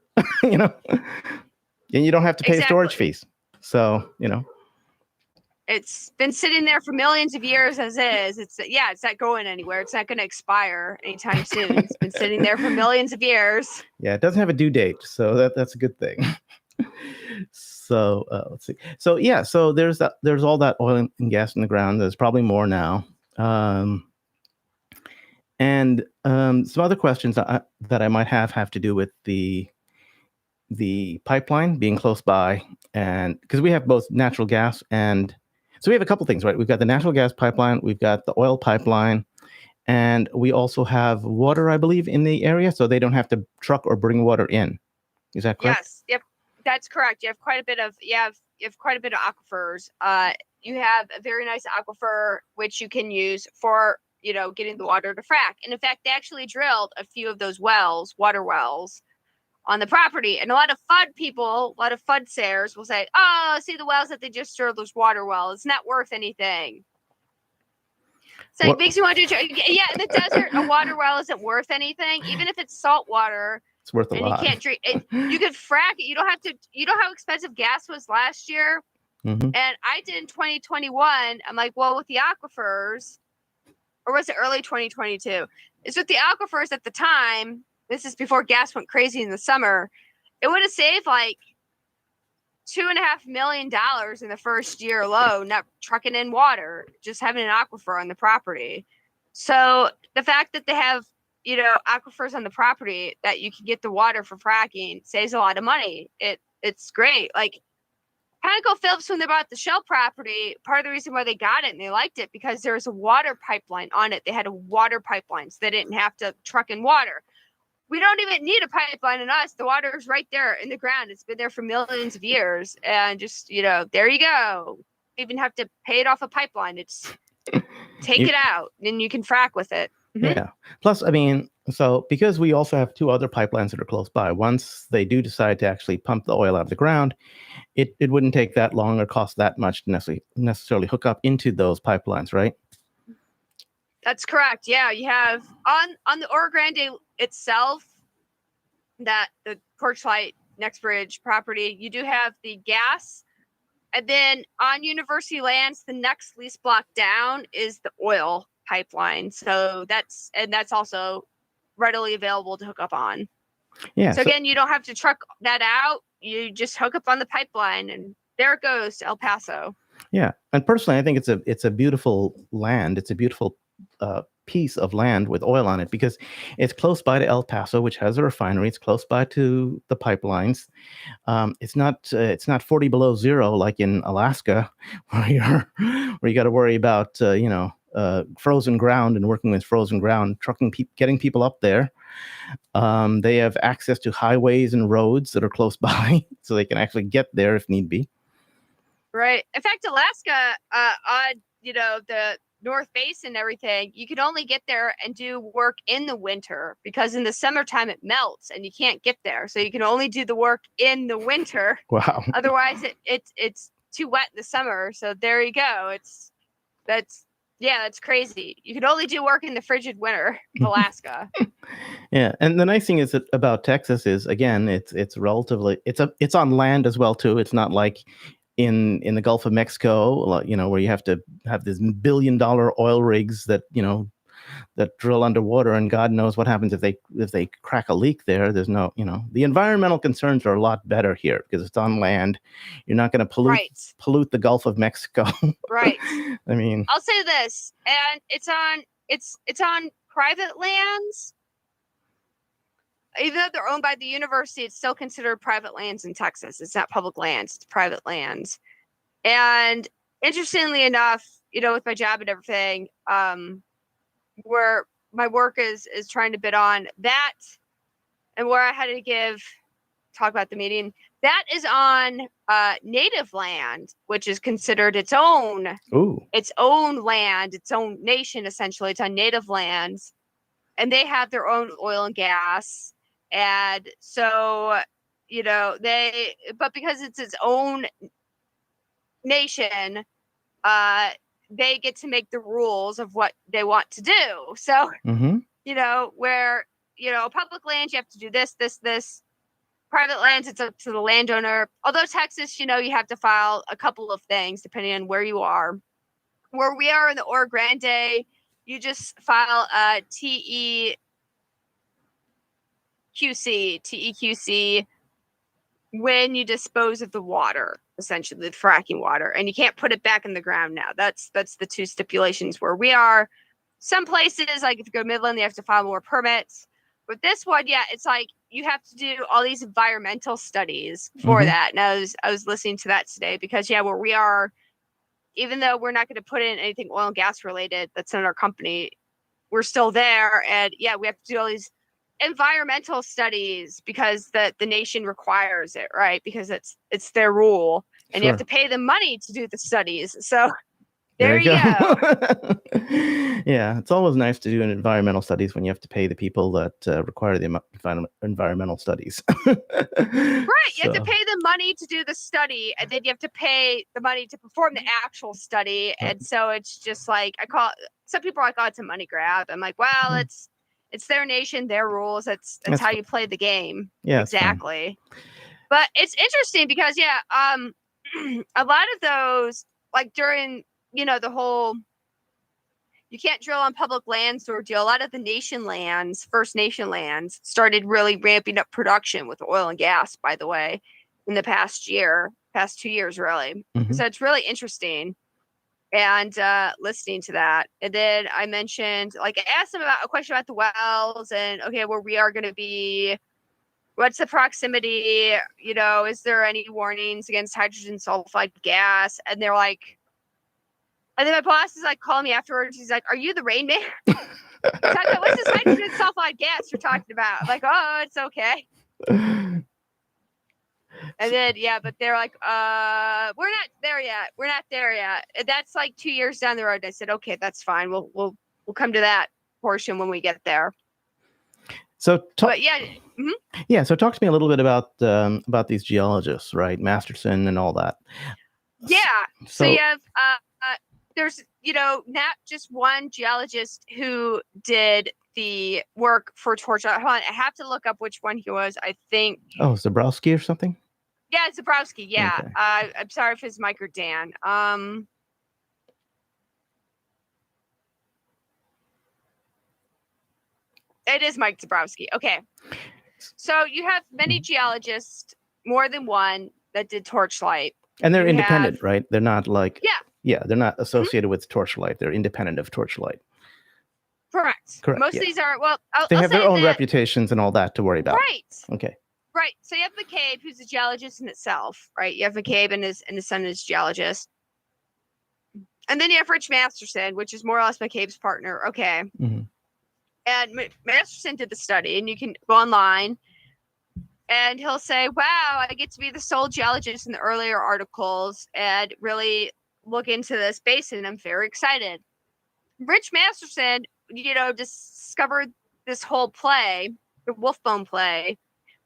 and you don't have to pay storage fees. So it's been sitting there for millions of years as is. It's not going anywhere. It's not going to expire anytime soon. It's been sitting there for millions of years. Yeah, it doesn't have a due date, so that's a good thing. So let's see. So so there's all that oil and gas in the ground. There's probably more now. And some other questions that I might have to do with the pipeline being close by, and because we have both natural gas and so we have a couple things, right? We've got the natural gas pipeline, we've got the oil pipeline, and we also have water, I believe, in the area, so they don't have to truck or bring water in. Is that correct? Yes, yep, that's correct. You have quite a bit of aquifers. You have a very nice aquifer which you can use for getting the water to frack. And in fact, they actually drilled a few of those water wells on the property. And a lot of FUD sayers will say, oh, see the wells that they just drilled, those water wells, it's not worth anything. So it makes you want to in the desert, a water well isn't worth anything. Even if it's salt water, it's worth a lot. You can't drink it. You could frack it. You don't have to. You know how expensive gas was last year? Mm-hmm. And I did in 2021. I'm like, well, with the aquifers, or was it early 2022? It's with the aquifers at the time. This is before gas went crazy in the summer. It would have saved like $2.5 million in the first year alone, not trucking in water, just having an aquifer on the property. So the fact that they have, aquifers on the property that you can get the water for fracking saves a lot of money. It's great. Like ConocoPhillips, when they bought the Shell property, part of the reason why they got it and they liked it because there was a water pipeline on it. They had a water pipeline, so they didn't have to truck in water. We don't even need a pipeline in us. The water is right there in the ground. It's been there for millions of years. And just, there you go. You even have to pay it off a pipeline. It's take it out and you can frack with it. Mm-hmm. Yeah. Plus, I mean, so because we also have two other pipelines that are close by, once they do decide to actually pump the oil out of the ground, it wouldn't take that long or cost that much to necessarily hook up into those pipelines, right? That's correct. Yeah, you have on the Oro Grande itself, that the Torchlight Next Bridge property, you do have the gas, and then on university lands, the next lease block down is the oil pipeline. So that's also readily available to hook up on. Yeah. So again, you don't have to truck that out. You just hook up on the pipeline, and there it goes to El Paso. Yeah, and personally, I think it's a beautiful land. It's a beautiful piece of land with oil on it because it's close by to El Paso, which has a refinery. It's close by to the pipelines. It's not 40 below zero like in Alaska, where you got to worry about frozen ground and working with frozen ground, getting people up there. They have access to highways and roads that are close by, so they can actually get there if need be. Right. In fact, Alaska, on the North Basin and everything, you can only get there and do work in the winter because in the summertime it melts and you can't get there. So you can only do the work in the winter. Wow. Otherwise, it's too wet in the summer. So there you go. That's crazy. You can only do work in the frigid winter of Alaska. Yeah, and the nice thing is about Texas is again, it's relatively it's on land as well too. It's not like in the Gulf of Mexico, where you have to have these $1 billion oil rigs that that drill underwater, and God knows what happens if they crack a leak there. There's no, the environmental concerns are a lot better here because it's on land. You're not going to pollute the Gulf of Mexico. Right. I mean, I'll say this, and it's on private lands. Even though they're owned by the university, it's still considered private lands in Texas. It's not public lands, it's private lands. And interestingly enough, with my job and everything, where my work is trying to bid on that, and where I had to talk about the meeting. That is on native land, which is considered its own land, its own nation, essentially. It's on native lands, and they have their own oil and gas. And so, but because it's its own nation, they get to make the rules of what they want to do. So, where, public lands, you have to do this, this, this. Private lands, it's up to the landowner. Although Texas, you have to file a couple of things depending on where you are. Where we are in the Oro Grande, you just file a TEQC when you dispose of the water, essentially the fracking water, and you can't put it back in the ground now. That's the two stipulations where we are. Some places, like if you go Midland, they have to file more permits. But this one, it's like you have to do all these environmental studies for that. And I was listening to that today because where we are, even though we're not going to put in anything oil and gas related that's in our company, we're still there. And we have to do all these environmental studies because the nation requires it, right? Because it's their rule, and you have to pay them money to do the studies. So there you go. Yeah, it's always nice to do an environmental studies when you have to pay the people that require the environmental studies. Right, you have to pay them money to do the study, and then you have to pay the money to perform the actual study. And so it's just like, some people are like, oh, it's a money grab. I'm like, well, it's their nation, their rules. That's how you play the game. Yeah, exactly. But it's interesting because a lot of those, like during the whole, you can't drill on public lands or deal. A lot of the nation lands, First Nation lands, started really ramping up production with oil and gas, by the way, in the past 2 years, really. So it's really interesting. And listening to that. And then I mentioned, I asked them about a question about the wells and, where we are going to be, what's the proximity, is there any warnings against hydrogen sulfide gas? And they're like, and then my boss is like calling me afterwards. He's like, are you the Rain Man? What's this hydrogen sulfide gas you're talking about? I'm like, oh, it's okay. And then, but they're like, we're not there yet. We're not there yet. And that's like 2 years down the road. And I said, okay, that's fine. We'll come to that portion when we get there. So, so talk to me a little bit about these geologists, right? Masterson and all that. Yeah. So you have, there's, not just one geologist who did the work for torch. Hold on, I have to look up which one he was. I think. Oh, Zebrowski or something? Yeah, Zebrowski. Yeah. Okay. I'm sorry if it's Mike or Dan. It is Mike Zebrowski. Okay. So you have many geologists, more than one, that did Torchlight. And they're independent, right? They're not like... Yeah, they're not associated with Torchlight. They're independent of Torchlight. Correct. Most of these are, they have their own reputations and all that to worry about. Right. Okay. Right. So you have McCabe, who's a geologist in itself, right? You have McCabe and his son is geologist. And then you have Rich Masterson, which is more or less McCabe's partner. Okay. And Masterson did the study, and you can go online and he'll say, wow, I get to be the sole geologist in the earlier articles and really look into this basin. I'm very excited. Rich Masterson, discovered this whole play, the Wolfbone play,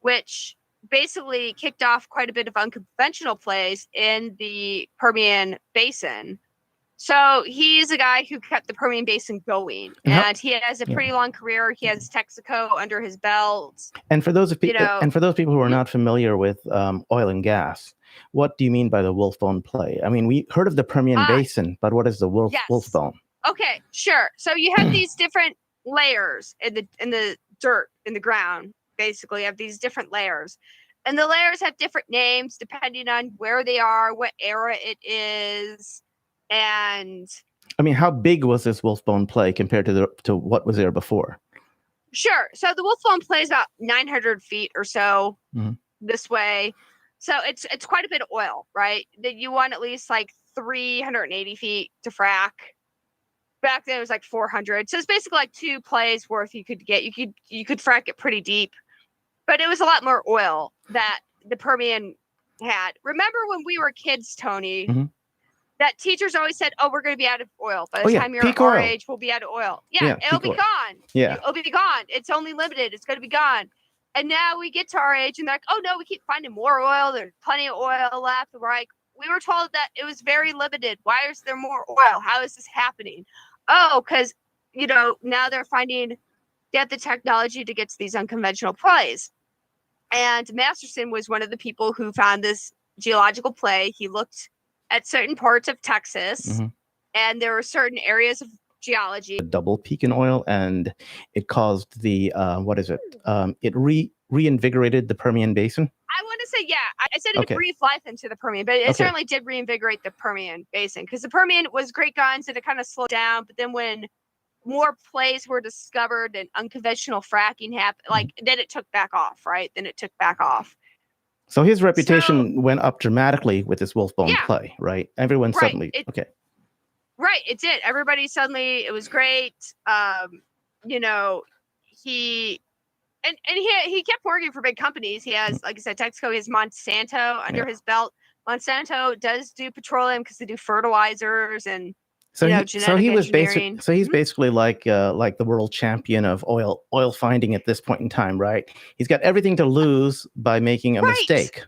which basically kicked off quite a bit of unconventional plays in the Permian Basin. So he's a guy who kept the Permian Basin going, and he has a pretty long career. He has Texaco under his belt. And for those people who are not familiar with oil and gas, what do you mean by the Wolfbone play? I mean, we heard of the Permian Basin, but what is the Wolfbone? Okay, sure. So you have these different layers in the dirt, in the ground. Basically, you have these different layers, and the layers have different names depending on where they are, what era it is. And I mean, how big was this Wolfbone play compared to what was there before? Sure. So the Wolfbone play is about 900 feet or so this way. So it's quite a bit of oil, right? That you want at least like 380 feet to frack. back then it was like 400. So it's basically like 2 plays worth you could get. You could frack it pretty deep, but it was a lot more oil that the Permian had. Remember when we were kids, Tony, that teachers always said, "Oh, we're going to be out of oil. By the time you're our age, we'll be out of oil." Yeah, it'll be gone. Yeah, it'll be gone. It's only limited. It's going to be gone. And now we get to our age and they're like, "Oh no, we keep finding more oil. There's plenty of oil left." We're like, we were told that it was very limited. Why is there more oil? How is this happening? Oh, because, now they have the technology to get to these unconventional plays. And Masterson was one of the people who found this geological play. He looked at certain parts of Texas, and there were certain areas of geology. Double peak in oil, and it caused the, it reinvigorated the Permian Basin. I want to say, I said it breathed life into the Permian, but it certainly did reinvigorate the Permian Basin, because the Permian was great guns and it kind of slowed down. But then when more plays were discovered and unconventional fracking happened, then it took back off, right? Then it took back off. So his reputation went up dramatically with this Wolfbone play, right? Everyone suddenly, Right, it did. Everybody suddenly, it was great. He kept working for big companies. He has, like I said, Texaco, he has Monsanto under his belt. Monsanto does do petroleum because they do fertilizers and he's basically like the world champion of oil finding at this point in time, right? He's got everything to lose by making a mistake.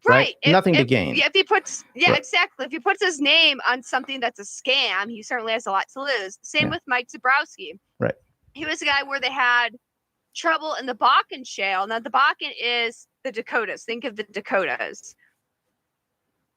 Right. Nothing to gain. If he puts, exactly. If he puts his name on something that's a scam, he certainly has a lot to lose. Same with Mike Zebrowski. Right. He was a guy where they had trouble in the Bakken shale. Now, the Bakken is the Dakotas. Think of the Dakotas.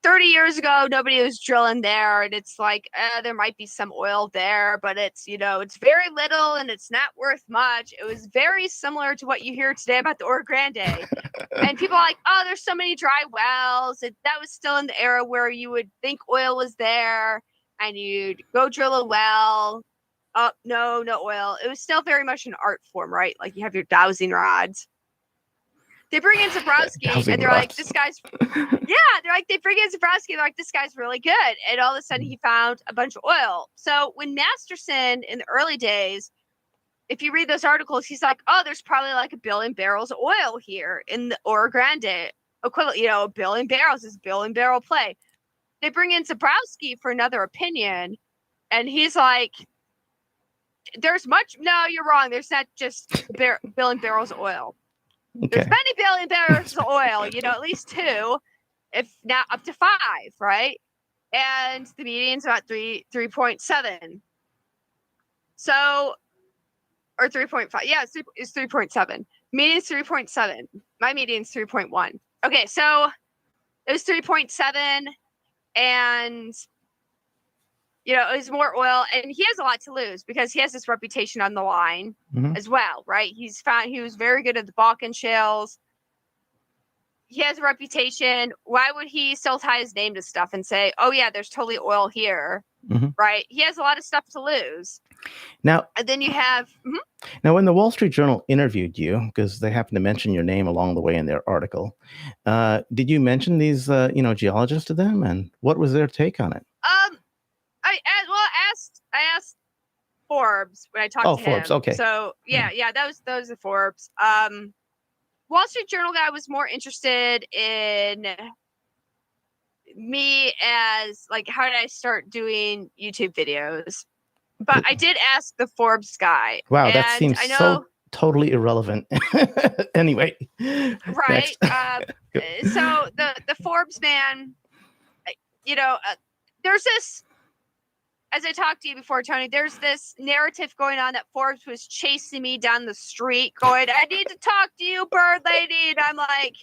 30 years ago, nobody was drilling there, and it's like there might be some oil there, but it's it's very little and it's not worth much. It was very similar to what you hear today about the Oro Grande, and people are like, "Oh, there's so many dry wells." That was still in the era where you would think oil was there, and you'd go drill a well. Oh, no oil. It was still very much an art form, right? Like you have your dowsing rods. They bring in Zebrowski and they're like, this guy's, they bring in Zebrowski and they're like, this guy's really good. And all of a sudden he found a bunch of oil. So when Masterson in the early days, if you read those articles, he's like, oh, there's probably like 1 billion barrels of oil here in the Oro Grande equivalent, 1 billion barrels is 1 billion barrel play. They bring in Zebrowski for another opinion. And he's like, no, you're wrong. There's not just 1 billion barrels of oil. Okay. There's many billion barrels of oil, at least 2, if not up to 5, right? And the median's about 3.7. So, or 3.5. Yeah, it's 3.7. Median's 3.7. My median's 3.1. Okay, so it was 3.7, and it was more oil, and he has a lot to lose because he has this reputation on the line as well, right? He was very good at the Bakken shales. He has a reputation. Why would he still tie his name to stuff and say, "Oh yeah, there's totally oil here," right? He has a lot of stuff to lose. Now, and then you have now when the Wall Street Journal interviewed you, because they happened to mention your name along the way in their article, did you mention these, geologists to them, and what was their take on it? I asked Forbes when I talked to him. Forbes, okay. So that was the Forbes. Wall Street Journal guy was more interested in me as like, how did I start doing YouTube videos? But I did ask the Forbes guy. Wow, that seems so totally irrelevant. Anyway, right? So the Forbes man, there's this. As I talked to you before, Tony, there's this narrative going on that Forbes was chasing me down the street going, I need to talk to you, bird lady. And I'm like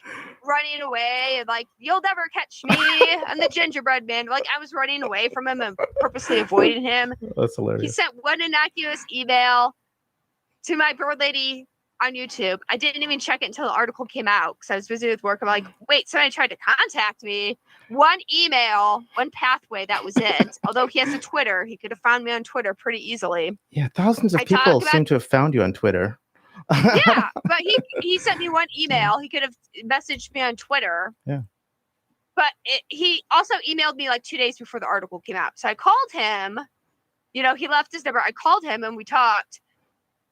running away and like, you'll never catch me. I'm the gingerbread man. Like I was running away from him and purposely avoiding him. That's hilarious. He sent one innocuous email to my bird lady on YouTube. I didn't even check it until the article came out because I was busy with work. I'm like, wait, somebody tried to contact me. One email, one pathway, that was it. Although he has a Twitter, he could have found me on Twitter pretty easily. Yeah, thousands of people seem to have found you on Twitter. Yeah, but he sent me one email. He could have messaged me on Twitter. Yeah. But he also emailed me like 2 days before the article came out. So I called him he left his number. I called him and we talked.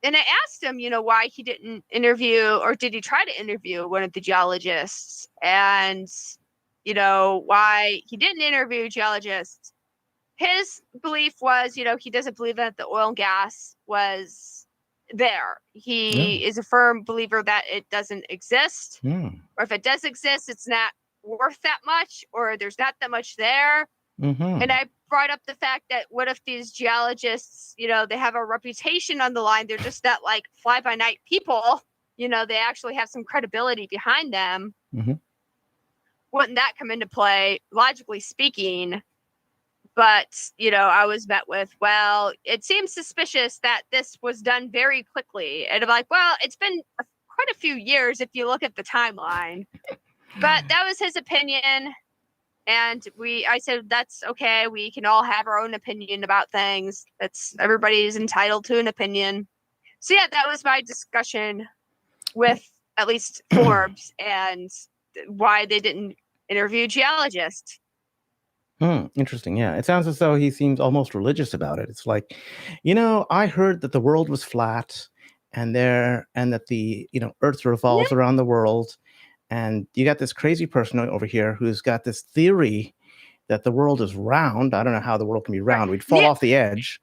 And I asked him, why he didn't interview, or did he try to interview one of the geologists? And, why he didn't interview geologists. His belief was, he doesn't believe that the oil and gas was there. He is a firm believer that it doesn't exist. Or if it does exist, it's not worth that much, or there's not that much there. And I brought up the fact that what if these geologists, they have a reputation on the line. They're just not like fly-by-night people. They actually have some credibility behind them. Wouldn't that come into play, logically speaking? But, I was met with, well, it seems suspicious that this was done very quickly. And I'm like, well, it's been quite a few years if you look at the timeline. But that was his opinion. And I said, that's okay. We can all have our own opinion about things. Everybody is entitled to an opinion. So yeah, that was my discussion with at least Forbes and why they didn't interview geologists. Interesting. Yeah. It sounds as though he seems almost religious about it. It's like, I heard that the world was flat and that the, Earth revolves around the world. And you got this crazy person over here who's got this theory that the world is round. I don't know how the world can be round. We'd fall off the edge.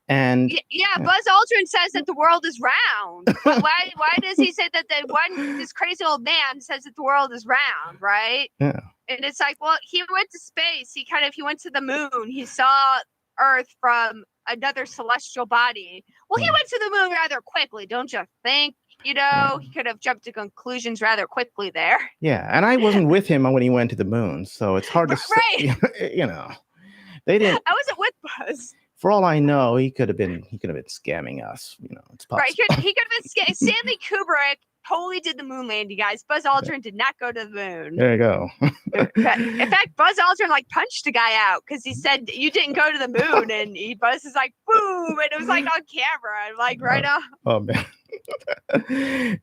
And Buzz Aldrin says that the world is round. Why does he say that this crazy old man says that the world is round, right? Yeah. And it's like, well, he went to space. He went to the moon. He saw Earth from another celestial body. Well, he went to the moon rather quickly, don't you think? He could have jumped to conclusions rather quickly there. Yeah, and I wasn't with him when he went to the moon, so it's hard to say. They didn't. I wasn't with Buzz. For all I know, he could have been scamming us. It's possible. Right, he could have been Stanley Kubrick totally did the moon landing, guys. Buzz Aldrin did not go to the moon. There you go. In fact, Buzz Aldrin punched a guy out because he said you didn't go to the moon, and Buzz is like, boom, and it was on camera. I'm like, right off. Oh man.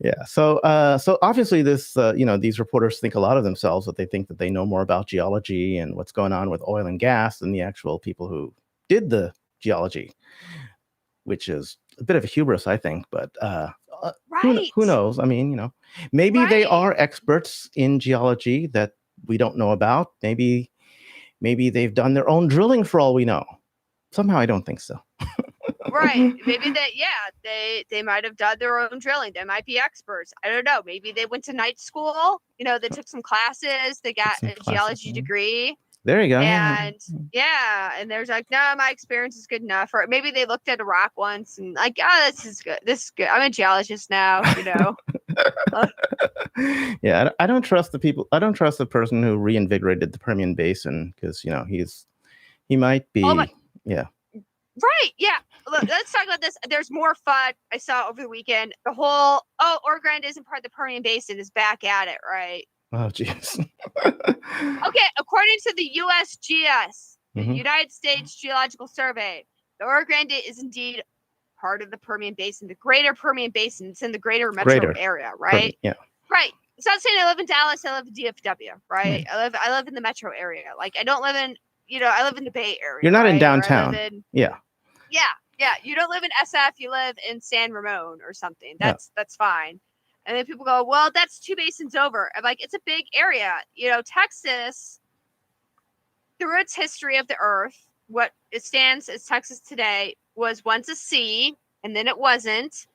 Yeah. So obviously this, these reporters think a lot of themselves, that they think that they know more about geology and what's going on with oil and gas than the actual people who did the geology, which is a bit of a hubris, I think. But who knows? I mean, maybe they are experts in geology that we don't know about. Maybe they've done their own drilling for all we know. Somehow I don't think so. Right. Maybe they might have done their own drilling. They might be experts. I don't know. Maybe they went to night school. They took some classes. They got a geology degree. There you go. And and there's like, no, my experience is good enough. Or maybe they looked at a rock once and like, oh, this is good. This is good. I'm a geologist now, Yeah, I don't trust the people. I don't trust the person who reinvigorated the Permian Basin because, he might be. Yeah. Right. Yeah. Look, let's talk about this. There's more fun I saw over the weekend. The whole, Oro Grande isn't part of the Permian Basin is back at it, right? Oh, jeez. Okay. According to the USGS, the United States Geological Survey, the Oro Grande is indeed part of the Permian Basin, the greater Permian Basin. It's in the greater metro area, right? Yeah. Right. It's not saying I live in Dallas. I live in DFW, right? I live in the metro area. Like I don't live in, I live in the Bay Area. You're not in downtown. Yeah. Yeah. You don't live in SF. You live in San Ramon or something. That's fine. And then people go, well, that's 2 basins over. I'm like, it's a big area. Texas, through its history of the earth, what it stands as Texas today was once a sea, and then it wasn't.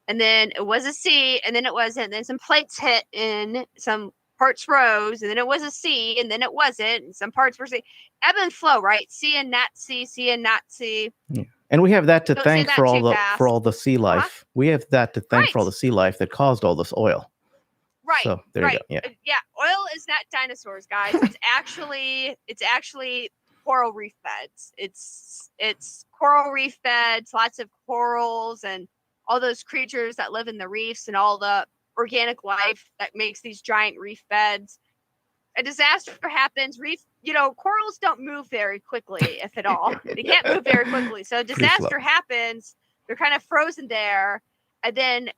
And then it was a sea, and then it wasn't. And then some plates hit in some parts rose, and then it was a sea, and then it wasn't. And some parts were sea. Ebb and flow, right? Sea and not sea, sea and not sea. Yeah. And we have that to thank for all the sea life. We have that to thank for all the sea life that caused all this oil. Right. So there you go. Yeah. Oil is not dinosaurs, guys. It's actually coral reef beds. It's coral reef beds, lots of corals and all those creatures that live in the reefs and all the organic life that makes these giant reef beds. A disaster happens. Corals don't move very quickly, if at all. They can't move very quickly. So a disaster happens. They're kind of frozen there. And then,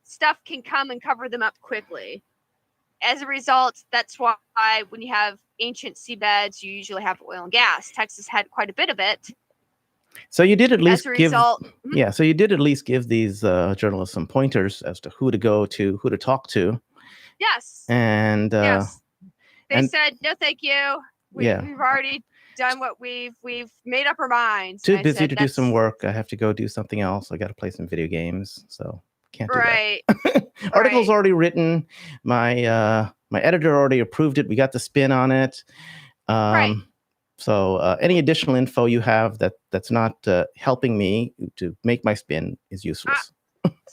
stuff can come and cover them up quickly. As a result, that's why when you have ancient seabeds, you usually have oil and gas. Texas had quite a bit of it. So you did at least as a result. Yeah, so you did at least give these journalists some pointers as to who to go to, who to talk to. Yes. And yes. They and said, no, thank you. We've already done what we've made up our minds. Too busy to do some work. I have to go do something else. I got to play some video games, so can't do that. Article's already written. My my editor already approved it. We got the spin on it. So any additional info you have that's not helping me to make my spin is useless.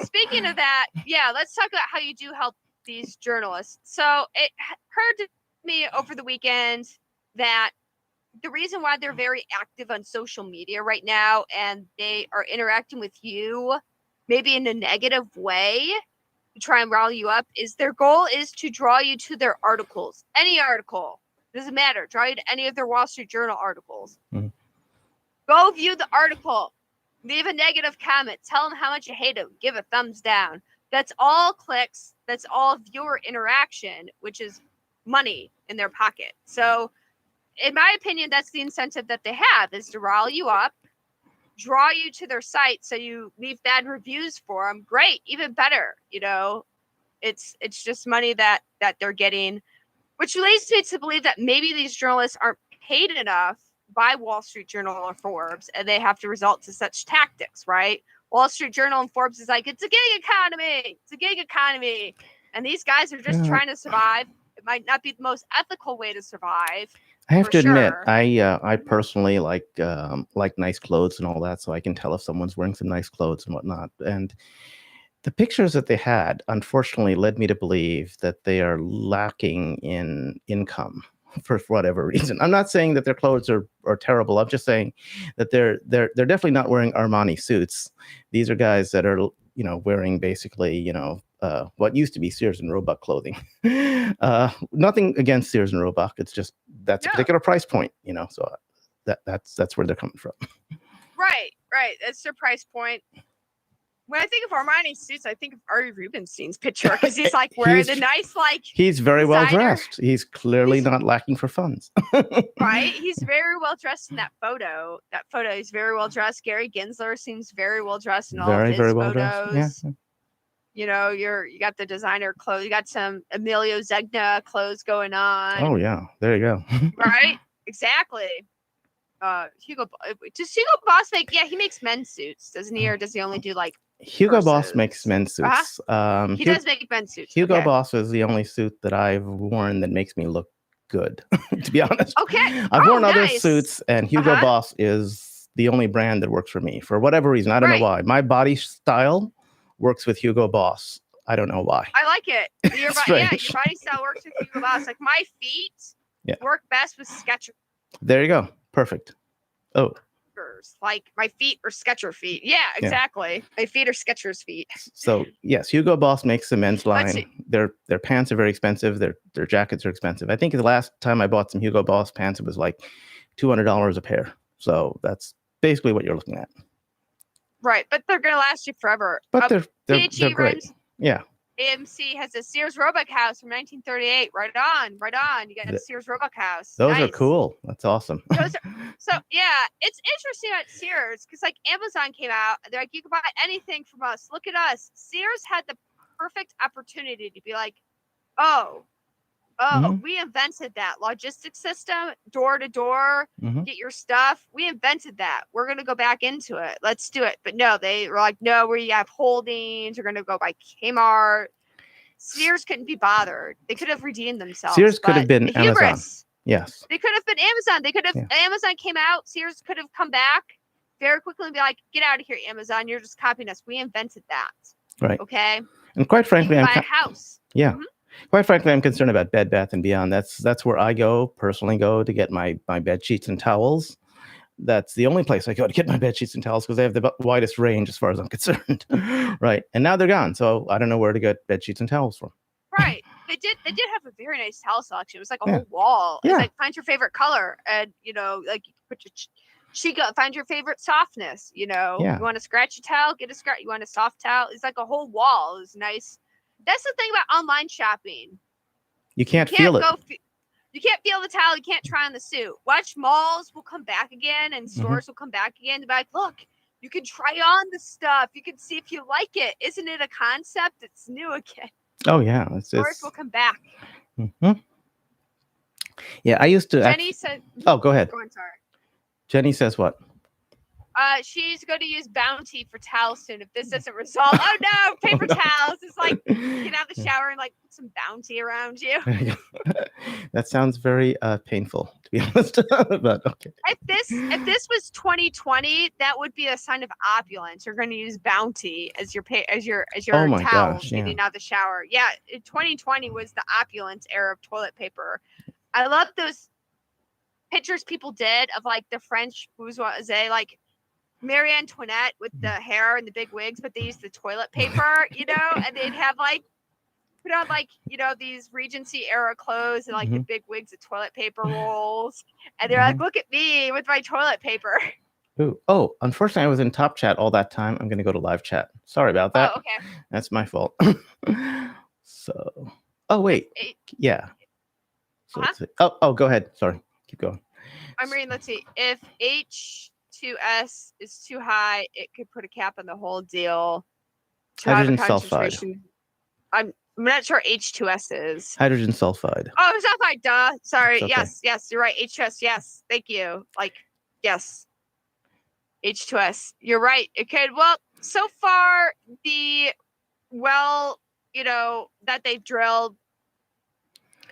Speaking of that, yeah, let's talk about how you do help these journalists. So it occurred to me over the weekend that the reason why they're very active on social media right now and they are interacting with you maybe in a negative way to try and rile you up is their goal is to draw you to their articles. Any article. Doesn't matter. Draw you to any of their Wall Street Journal articles. Mm-hmm. Go view the article. Leave a negative comment. Tell them how much you hate them. Give a thumbs down. That's all clicks. That's all viewer interaction, which is money in their pocket. So, in my opinion, that's the incentive that they have is to rile you up, draw you to their site so you leave bad reviews for them. Great. Even better. You know, it's just money that they're getting, which leads me to believe that maybe these journalists aren't paid enough by Wall Street Journal or Forbes, and they have to resort to such tactics, right? Wall Street Journal and Forbes is like, it's a gig economy. It's a gig economy. And these guys are just trying to survive. It might not be the most ethical way to survive. I have to admit, I personally like nice clothes and all that, so I can tell if someone's wearing some nice clothes and whatnot. And the pictures that they had, unfortunately, led me to believe that they are lacking in income for whatever reason. I'm not saying that their clothes are terrible. I'm just saying that they're definitely not wearing Armani suits. These are guys that are wearing basically what used to be Sears and Roebuck clothing. Nothing against Sears and Roebuck. It's just that's a particular price point. So that's where they're coming from. Right. That's their price point. When I think of Armani suits, I think of Ari Rubenstein's picture because he's like wearing the nice He's very well dressed. He's clearly not lacking for funds. Right. He's very well dressed in that photo. He's very well dressed. Gary Gensler seems very well dressed in all of his photos. Yeah. You got the designer clothes. You got some Emilio Zegna clothes going on. Oh yeah, there you go. Right. Exactly. Does Hugo Boss make? Yeah, he makes men's suits, doesn't he? Or does he only do Hugo Boss makes men's suits. He does make men's suits. Hugo Boss is the only suit that I've worn that makes me look good, to be honest. Okay. I've worn other suits, and Hugo Boss is the only brand that works for me for whatever reason. I don't know why. My body style works with Hugo Boss. I don't know why. I like it. Your body style works with Hugo Boss. Like my feet work best with Skechers. There you go. Perfect. Oh. Like my feet are Skechers feet. Yeah, exactly. My feet are Skechers feet. So yes, Hugo Boss makes the men's line. Their pants are very expensive. Their jackets are expensive. I think the last time I bought some Hugo Boss pants, it was like $200 a pair. So that's basically what you're looking at. Right, but they're gonna last you forever. But they're great. Yeah. AMC has a Sears Roebuck house from 1938. Right on. You got a Sears Roebuck house. Those are cool. That's awesome. It's interesting at Sears because Amazon came out. They're like, you can buy anything from us. Look at us. Sears had the perfect opportunity to be like, we invented that logistics system, door to door, get your stuff. We invented that. We're going to go back into it. Let's do it. But no, they were like, no, we have holdings. We're going to go by Kmart. Sears couldn't be bothered. They could have redeemed themselves. Sears could have been Amazon. Yes. They could have been Amazon. They could have, Amazon came out. Sears could have come back very quickly and be like, get out of here, Amazon. You're just copying us. We invented that. Right. Okay. And quite frankly, buy a house. Yeah. Mm-hmm. Quite frankly, I'm concerned about Bed Bath & Beyond. That's where I personally go to get my bed sheets and towels. That's the only place I go to get my bed sheets and towels because they have the widest range as far as I'm concerned. Right. And now they're gone. So I don't know where to get bed sheets and towels from. Right. They did have a very nice towel selection. It was like a whole wall. It's like, find your favorite color. And, you put your find your favorite softness, You want a scratchy towel, get a scratch. You want a soft towel. It's like a whole wall. It was nice. That's the thing about online shopping. You can't feel it. You can't feel the towel. You can't try on the suit. Watch, malls will come back again and stores will come back again. They'll be like, look, you can try on the stuff. You can see if you like it. Isn't it a concept? It's new again. Oh, yeah. Stores will come back. Yeah, I used to... Jenny said... Oh, go ahead. Go on, sorry. Jenny says what? She's going to use Bounty for towels soon if this doesn't resolve. Oh no, paper towels. It's like get out of the shower and like put some Bounty around you. That sounds very painful, to be honest. But okay. If this was 2020, that would be a sign of opulence. You're going to use Bounty as your Oh my towels gosh, yeah. getting out of the shower. Yeah, 2020 was the opulence era of toilet paper. I love those pictures people did of like the French bourgeoisie, like Marie Antoinette with the hair and the big wigs, but they used the toilet paper, you know, and they'd have like put on like, you know, these Regency era clothes and like the big wigs of toilet paper rolls. And they're like, look at me with my toilet paper. Ooh. Oh, unfortunately, I was in top chat all that time. I'm going to go to live chat. Sorry about that. Oh, okay. That's my fault. So, oh, wait. Yeah. So let's see. Oh, go ahead. Sorry. Keep going. I'm reading. Let's see. If H2S is too high, it could put a cap on the whole deal. Hydrogen sulfide. I'm not sure H2S is. Hydrogen sulfide. Oh, sulfide. Duh. Sorry. Okay. Yes. You're right. H2S. Yes. Thank you. Like, yes. H2S. You're right. It could. Well, so far the well, you know, that they've drilled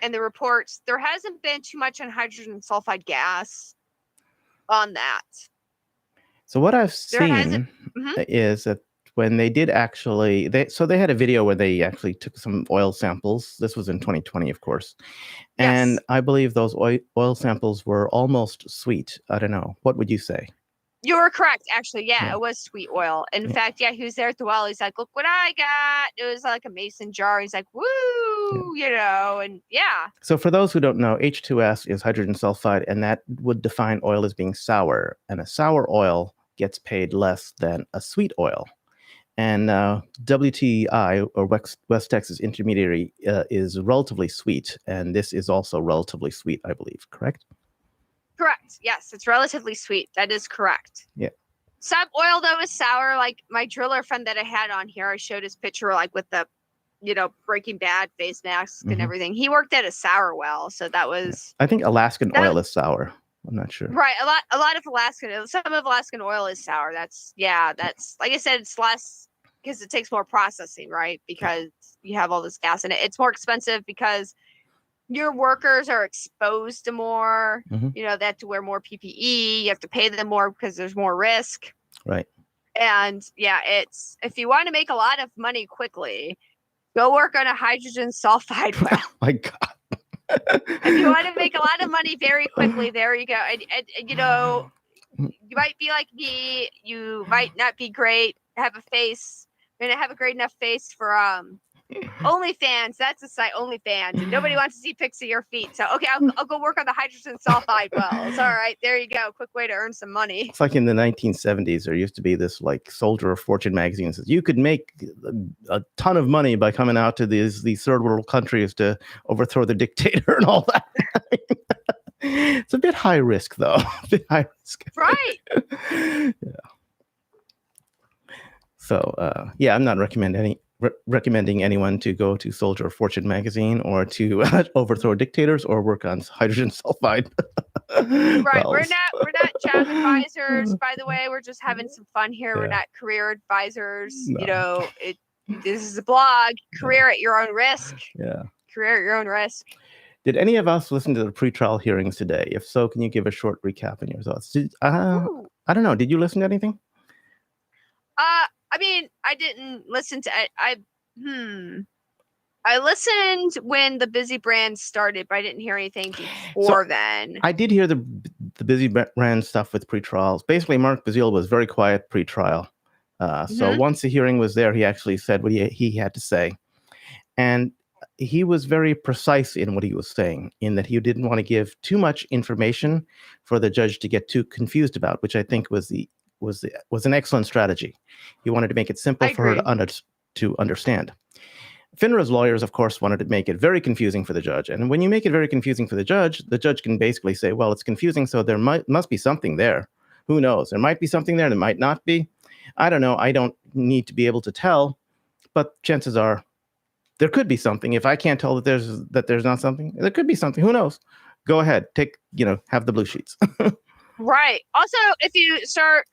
and the reports, there hasn't been too much on hydrogen sulfide gas on that. So what I've seen is that when they did actually, they had a video where they actually took some oil samples. This was in 2020, of course. And Yes. I believe those oil samples were almost sweet. I don't know. What would you say? You were correct, actually. Yeah, it was sweet oil. In fact, he was there at the well. He's like, look what I got. It was like a mason jar. He's like, woo, you know, and yeah. So for those who don't know, H2S is hydrogen sulfide, and that would define oil as being sour. And a sour oil gets paid less than a sweet oil. And WTI, or West Texas Intermediary, is relatively sweet. And this is also relatively sweet, I believe. Correct? Correct. Yes, it's relatively sweet. That is correct. Yeah. Some oil, though, is sour. Like my driller friend that I had on here, I showed his picture, like with the, you know, Breaking Bad face mask and everything. He worked at a sour well. So that was... I think Alaskan oil is sour. I'm not sure. Right. A lot of some of Alaskan oil is sour. That's like I said, it's less because it takes more processing, right? Because you have all this gas in it. It's more expensive because your workers are exposed to more, you know, they have to wear more PPE. You have to pay them more because there's more risk. Right. And yeah, it's, if you want to make a lot of money quickly, go work on a hydrogen sulfide well. Oh my God. If you want to make a lot of money very quickly, there you go. And you know, you might be like me. You might not be great. Have a face. You're gonna have a great enough face for OnlyFans. That's the site, OnlyFans, and nobody wants to see pics of your feet. So okay, I'll go work on the hydrogen sulfide wells. All right, there you go. Quick way to earn some money. It's like in the 1970s. There used to be this like Soldier of Fortune magazine that says you could make a ton of money by coming out to these third world countries to overthrow the dictator and all that. It's a bit high risk, though. A bit high risk. Right. Yeah. So yeah, I'm not recommending anyone to go to Soldier of Fortune magazine or to overthrow dictators or work on hydrogen sulfide. Right. Wells. We're not job advisors, by the way. We're just having some fun here. Yeah. We're not career advisors. No. You know, this is a blog. Career at your own risk. Yeah. Career at your own risk. Did any of us listen to the pretrial hearings today? If so, can you give a short recap on your thoughts? I don't know. Did you listen to anything? I mean, I didn't listen to I listened when the Busy Brand started, but I didn't hear anything before then. I did hear the Busy Brand stuff with pretrials. Basically, Mark Bazile was very quiet pretrial. So once the hearing was there, he actually said what he had to say. And he was very precise in what he was saying, in that he didn't want to give too much information for the judge to get too confused about, which I think was an excellent strategy. He wanted to make it simple for her to understand. FINRA's lawyers, of course, wanted to make it very confusing for the judge. And when you make it very confusing for the judge can basically say, well, it's confusing, so there must be something there. Who knows? There might be something there, there might not be. I don't know. I don't need to be able to tell, but chances are there could be something. If I can't tell that there's not something, there could be something. Who knows? Go ahead, have the blue sheets. Right. Also, if you start,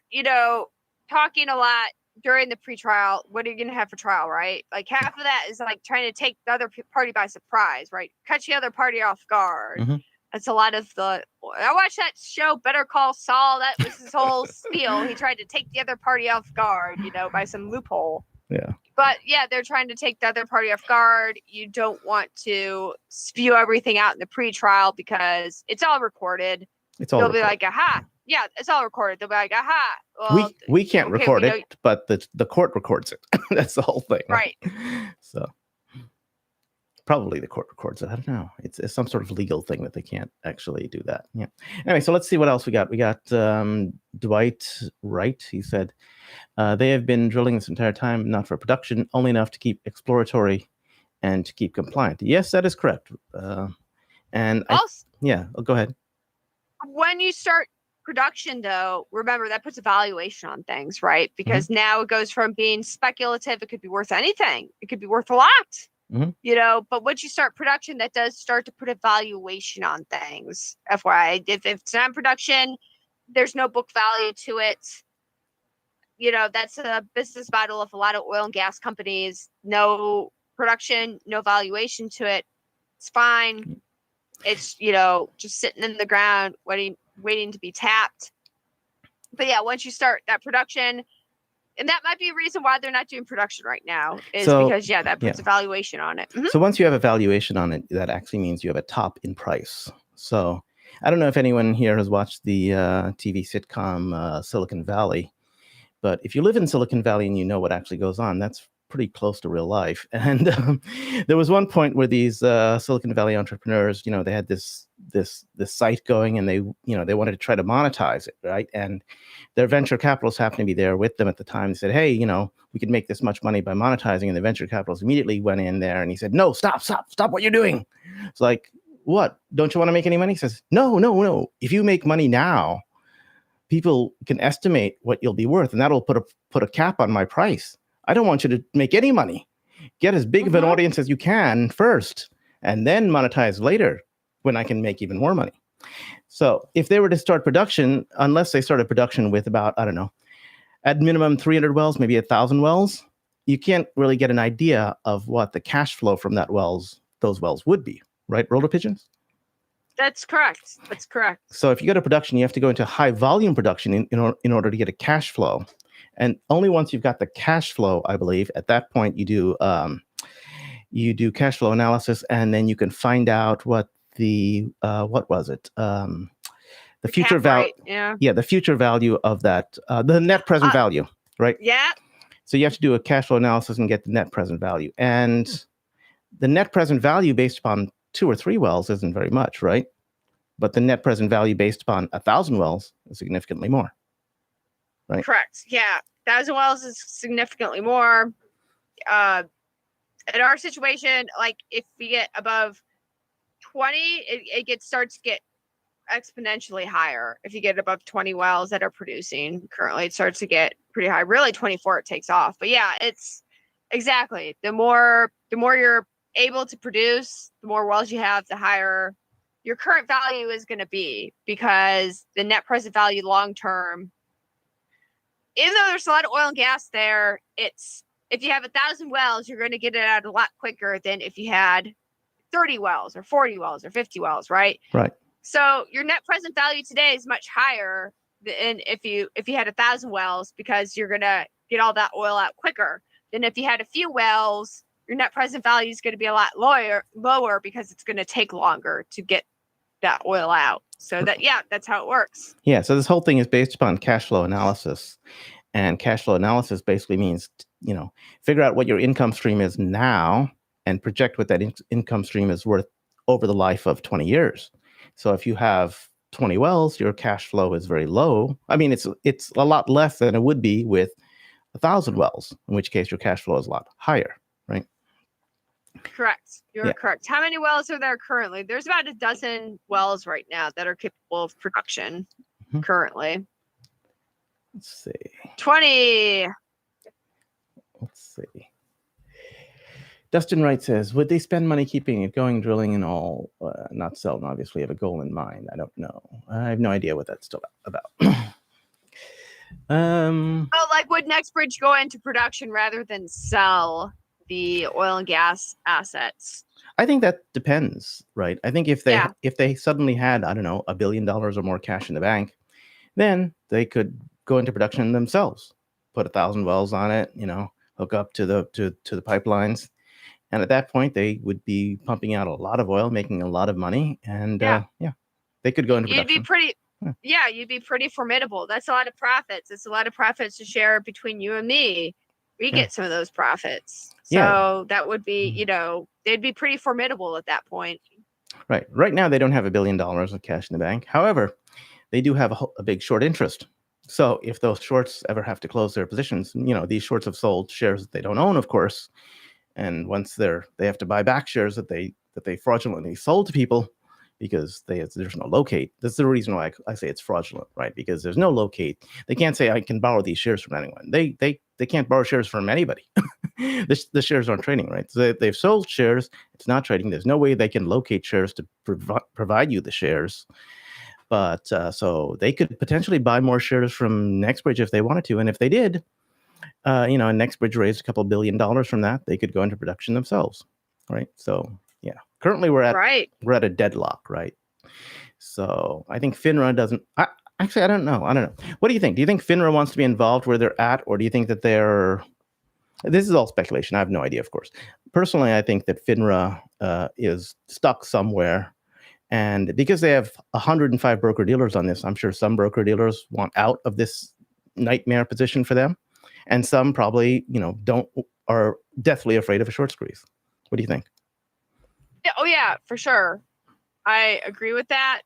talking a lot during the pretrial, what are you going to have for trial, right? Like half of that is like trying to take the other party by surprise, right? Catch the other party off guard. Mm-hmm. That's a lot of I watched that show, Better Call Saul. That was his whole spiel. He tried to take the other party off guard, by some loophole. Yeah. But yeah, they're trying to take the other party off guard. You don't want to spew everything out in the pretrial because it's all recorded. They'll be like, aha. Yeah, it's all recorded. They'll be like, aha. Well, we can't record it, but the court records it. That's the whole thing. Right. So probably the court records it. I don't know. It's some sort of legal thing that they can't actually do that. Yeah. Anyway, so let's see what else we got. We got Dwight Wright. He said, they have been drilling this entire time, not for production, only enough to keep exploratory and to keep compliant. Yes, that is correct. Go ahead. When you start production, though, remember that puts a valuation on things, right? Because now it goes from being speculative, it could be worth anything. It could be worth a lot, but once you start production, that does start to put a valuation on things. FYI, if it's not production, there's no book value to it. That's a business model of a lot of oil and gas companies. No production, no valuation to it. It's fine. It's, just sitting in the ground, waiting to be tapped. But yeah, once you start that production, and that might be a reason why they're not doing production right now, because that puts a valuation on it. Mm-hmm. So once you have a valuation on it, that actually means you have a top in price. So I don't know if anyone here has watched the TV sitcom Silicon Valley, but if you live in Silicon Valley and you know what actually goes on, that's pretty close to real life. And there was one point where these Silicon Valley entrepreneurs, they had this site going, and they wanted to try to monetize it, right? And their venture capitalists happened to be there with them at the time. They said, hey, we could make this much money by monetizing. And the venture capitalists immediately went in there, and he said, no, stop what you're doing. It's like, what? Don't you want to make any money? He says, no. If you make money now, people can estimate what you'll be worth, and that'll put a cap on my price. I don't want you to make any money. Get as big of an audience as you can first, and then monetize later when I can make even more money. So if they were to start production, unless they started production with about, I don't know, at minimum 300 wells, maybe 1,000 wells, you can't really get an idea of what the cash flow from those wells would be, right, Roller Pigeons? That's correct. So if you go to production, you have to go into high volume production in order to get a cash flow. And only once you've got the cash flow, I believe, at that point you do cash flow analysis, and then you can find out what the the future value, the future value of that, the net present value, right? Yeah. So you have to do a cash flow analysis and get the net present value, and the net present value based upon 2 or 3 wells isn't very much, right? But the net present value based upon 1,000 wells is significantly more. Right. Correct. Yeah. 1,000 wells is significantly more. In our situation, like if we get above 20, it starts to get exponentially higher. If you get above 20 wells that are producing currently, it starts to get pretty high. Really 24, it takes off. But yeah, it's exactly the more you're able to produce, the more wells you have, the higher your current value is going to be, because the net present value long term, even though there's a lot of oil and gas there, it's if you have 1,000 wells, you're going to get it out a lot quicker than if you had 30 wells or 40 wells or 50 wells, right? Right. So your net present value today is much higher than if you had 1,000 wells, because you're going to get all that oil out quicker than if you had a few wells. Your net present value is going to be a lot lower because it's going to take longer to get that oil out. So that's how it works. Yeah. So this whole thing is based upon cash flow analysis, and cash flow analysis basically means, figure out what your income stream is now and project what that income stream is worth over the life of 20 years. So if you have 20 wells, your cash flow is very low. I mean, it's a lot less than it would be with 1,000 wells, in which case your cash flow is a lot higher, right? Correct. You're correct. How many wells are there currently? There's about a dozen wells right now that are capable of production currently. Let's see. 20. Let's see. Dustin Wright says, would they spend money keeping it going, drilling and all, not selling, obviously, have a goal in mind? I don't know. I have no idea what that's still about. Like would NextBridge go into production rather than sell the oil and gas assets? I think that depends, right? I think if they suddenly had, I don't know, $1 billion or more cash in the bank, then they could go into production themselves, put 1,000 wells on it, hook up to the pipelines. And at that point, they would be pumping out a lot of oil, making a lot of money. And they could go into production. You'd be pretty formidable. That's a lot of profits. It's a lot of profits to share between you and me. We get some of those profits. So that would be, they'd be pretty formidable at that point. Right. Right now, they don't have $1 billion of cash in the bank. However, they do have a big short interest. So if those shorts ever have to close their positions, these shorts have sold shares that they don't own, of course. And once they have to buy back shares that they fraudulently sold to people because there's no locate. That's the reason why I say it's fraudulent, right? Because there's no locate. They can't say I can borrow these shares from anyone. They can't borrow shares from anybody. The shares aren't trading, right? So they've sold shares. It's not trading. There's no way they can locate shares to provide you the shares. But so they could potentially buy more shares from NextBridge if they wanted to, and if they did. And NextBridge raised a couple $1 billion from that. They could go into production themselves, right? So, currently we're at a deadlock, right? So I think FINRA doesn't. Actually, I don't know. What do you think? Do you think FINRA wants to be involved where they're at, or do you think that they're? This is all speculation. I have no idea, of course. Personally, I think that FINRA is stuck somewhere, and because they have 105 broker dealers on this, I'm sure some broker dealers want out of this nightmare position for them. And some probably, are deathly afraid of a short squeeze. What do you think? Oh, yeah, for sure. I agree with that.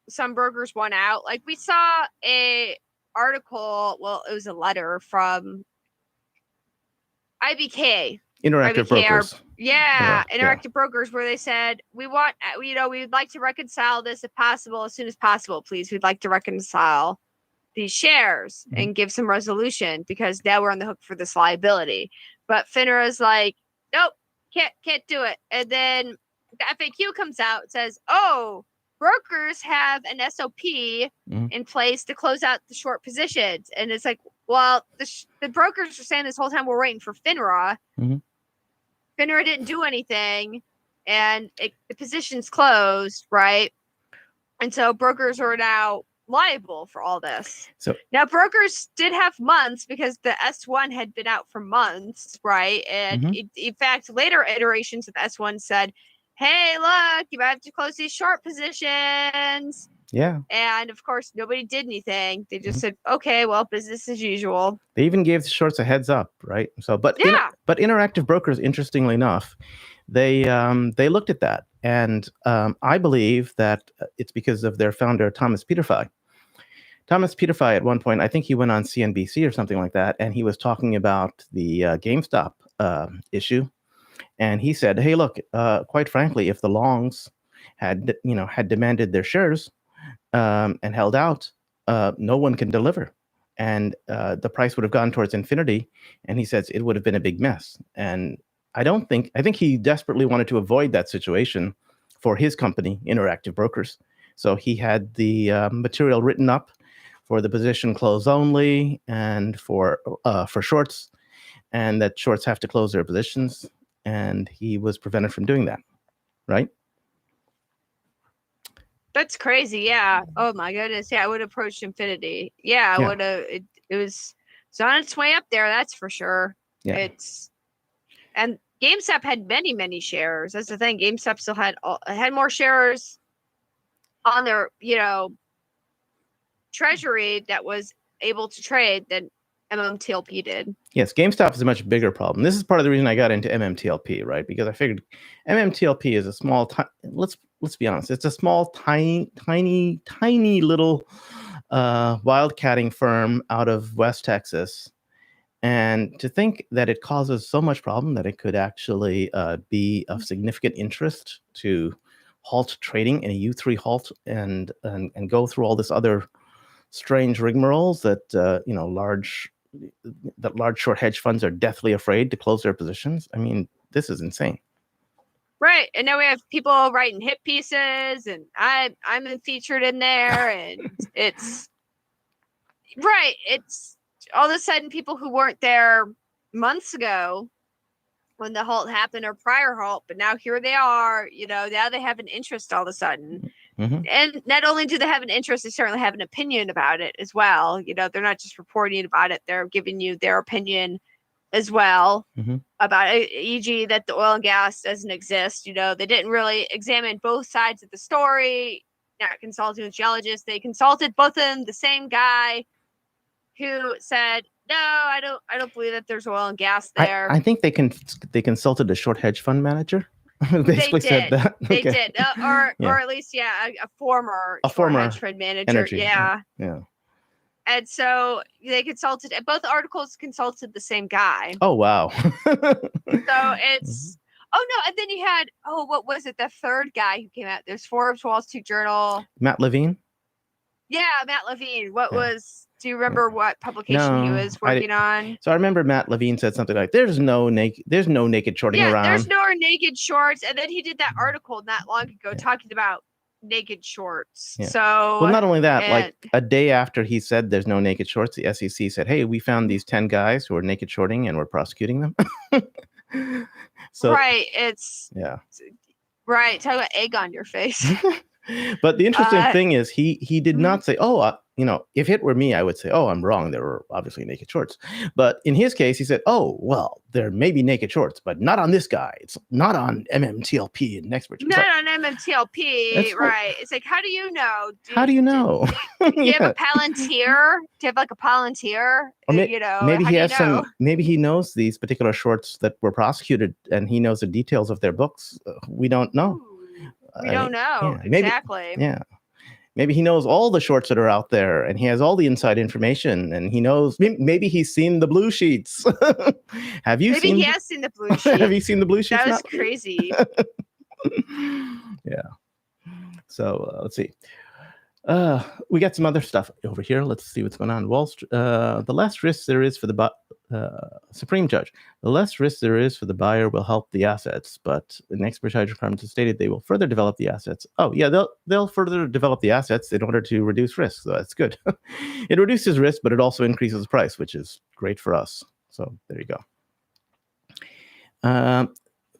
Some brokers want out. Like we saw a article, well, it was a letter from IBK. Interactive Brokers. Interactive Brokers, where they said, we'd like to reconcile this if possible, as soon as possible, please. We'd like to reconcile these shares and give some resolution because now we're on the hook for this liability. But FINRA is like, nope, can't do it. And then the FAQ comes out and says, oh, brokers have an SOP in place to close out the short positions. And it's like, well, the brokers are saying this whole time we're waiting for FINRA. FINRA didn't do anything, and the position's closed, right? And so brokers are now liable for all this. So now brokers did have months because the S1 had been out for months, right? And in fact, later iterations of S1 said, hey, look, you might have to close these short positions. Yeah. And of course, nobody did anything. They just said, okay, well, business as usual. They even gave the shorts a heads up, right? So, but Interactive Brokers, interestingly enough, they looked at that, and I believe that it's because of their founder, Thomas Peterfy. Thomas Peterfy, at one point, I think he went on CNBC or something like that, and he was talking about the GameStop issue, and he said, "Hey, look, quite frankly, if the longs had demanded their shares and held out, no one can deliver, and the price would have gone towards infinity." And he says it would have been a big mess. And I think he desperately wanted to avoid that situation for his company, Interactive Brokers. So he had the material written up for the position close only and for shorts, and that shorts have to close their positions. And he was prevented from doing that, right? That's crazy. Yeah. Oh my goodness. Yeah, I would have approached infinity. Yeah, I would have. It's on its way up there. That's for sure. Yeah. And GameStop had many shares. That's the thing. GameStop still had more shares on their, treasury that was able to trade than MMTLP did. Yes, GameStop is a much bigger problem. This is part of the reason I got into MMTLP, right? Because I figured MMTLP is a small, let's be honest, it's a small, tiny little wildcatting firm out of West Texas. And to think that it causes so much problem that it could actually be of significant interest to halt trading in a U3 halt and go through all this other strange rigmaroles that large short hedge funds are deathly afraid to close their positions. I mean, this is insane. Right. And now we have people writing hit pieces, and I'm featured in there, and it's right. It's all of a sudden people who weren't there months ago when the halt happened or prior halt, but now here they are, now they have an interest all of a sudden. Mm-hmm. And not only do they have an interest, they certainly have an opinion about it as well. They're not just reporting about it, they're giving you their opinion as well about it, e.g. that the oil and gas doesn't exist. They didn't really examine both sides of the story, not consulting with geologists. They consulted both of them, the same guy who said, no, I don't believe that there's oil and gas there. I think they consulted a short hedge fund manager who basically said that. They did. Or at least, a former hedge fund manager. Energy. Yeah. And so they consulted, both articles consulted the same guy. Oh, wow. So it's, oh no. And then you had, what was it? The third guy who came out. There's Forbes, Wall Street Journal. Matt Levine? Yeah, Matt Levine. Do you remember what publication he was working on? So I remember Matt Levine said something like, there's no naked shorting around. There's no naked shorts. And then he did that article not long ago talking about naked shorts. Yeah. So well, not only that, like a day after he said there's no naked shorts, the SEC said, hey, we found these 10 guys who are naked shorting and we're prosecuting them. So right. It's right. Talk about egg on your face. But the interesting thing is he did not say, if it were me, I would say, I'm wrong. There were obviously naked shorts. But in his case, he said, well, there may be naked shorts, but not on this guy. It's not on MMTLP and Nextbridge. Not on MMTLP, right. It's like, how do you know? How do you know? Do you have a Palantir? Do you have like a Palantir? Or maybe he has maybe he knows these particular shorts that were prosecuted and he knows the details of their books. We don't know. We don't know. Exactly. Maybe he knows all the shorts that are out there and he has all the inside information and he knows, maybe he's seen the blue sheets. Maybe he has seen the blue sheets. Have you seen the blue sheets? That was crazy. Yeah. So let's see. We got some other stuff over here. Let's see what's going on. Wall Street. The less risk there is for the Supreme Judge, the less risk there is for the buyer will help the assets. But the next Bridge Hydrocarbons has stated they will further develop the assets. Oh yeah, they'll further develop the assets in order to reduce risk. So that's good. It reduces risk, but it also increases price, which is great for us. So there you go.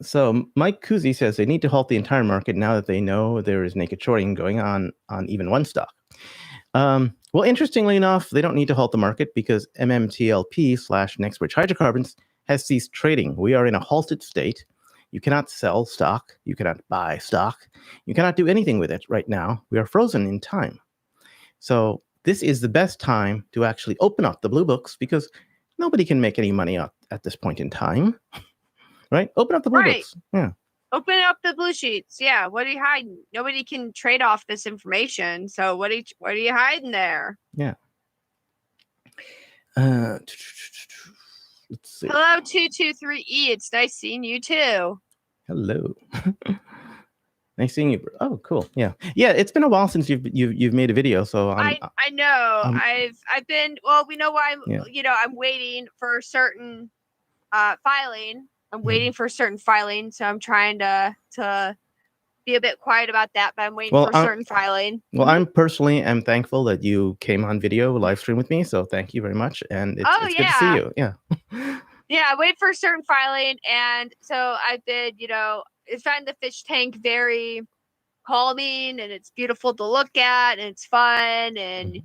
So Mike Kuzi says they need to halt the entire market now that they know there is naked shorting going on even one stock. Well, interestingly enough, they don't need to halt the market because MMTLP / Next Bridge Hydrocarbons has ceased trading. We are in a halted state. You cannot sell stock. You cannot buy stock. You cannot do anything with it right now. We are frozen in time. So this is the best time to actually open up the blue books because nobody can make any money at this point in time. Right? Open up the blue books. Yeah. Open up the blue sheets. Yeah. What are you hiding? Nobody can trade off this information. So what are you hiding there? Yeah. Let's see. Hello, 223E. It's nice seeing you too. Hello. Nice seeing you. Oh, cool. Yeah. Yeah. It's been a while since you've made a video. So I know. I've been. Well, we know why. I'm waiting for a certain filing. I'm waiting for a certain filing, so I'm trying to be a bit quiet about that, but I'm waiting for a certain filing. Well, I'm personally am thankful that you came on video live stream with me, so thank you very much. And it's good to see you. Yeah. Yeah, I wait for a certain filing, and so I've been, I find the fish tank very calming, and it's beautiful to look at, and it's fun, and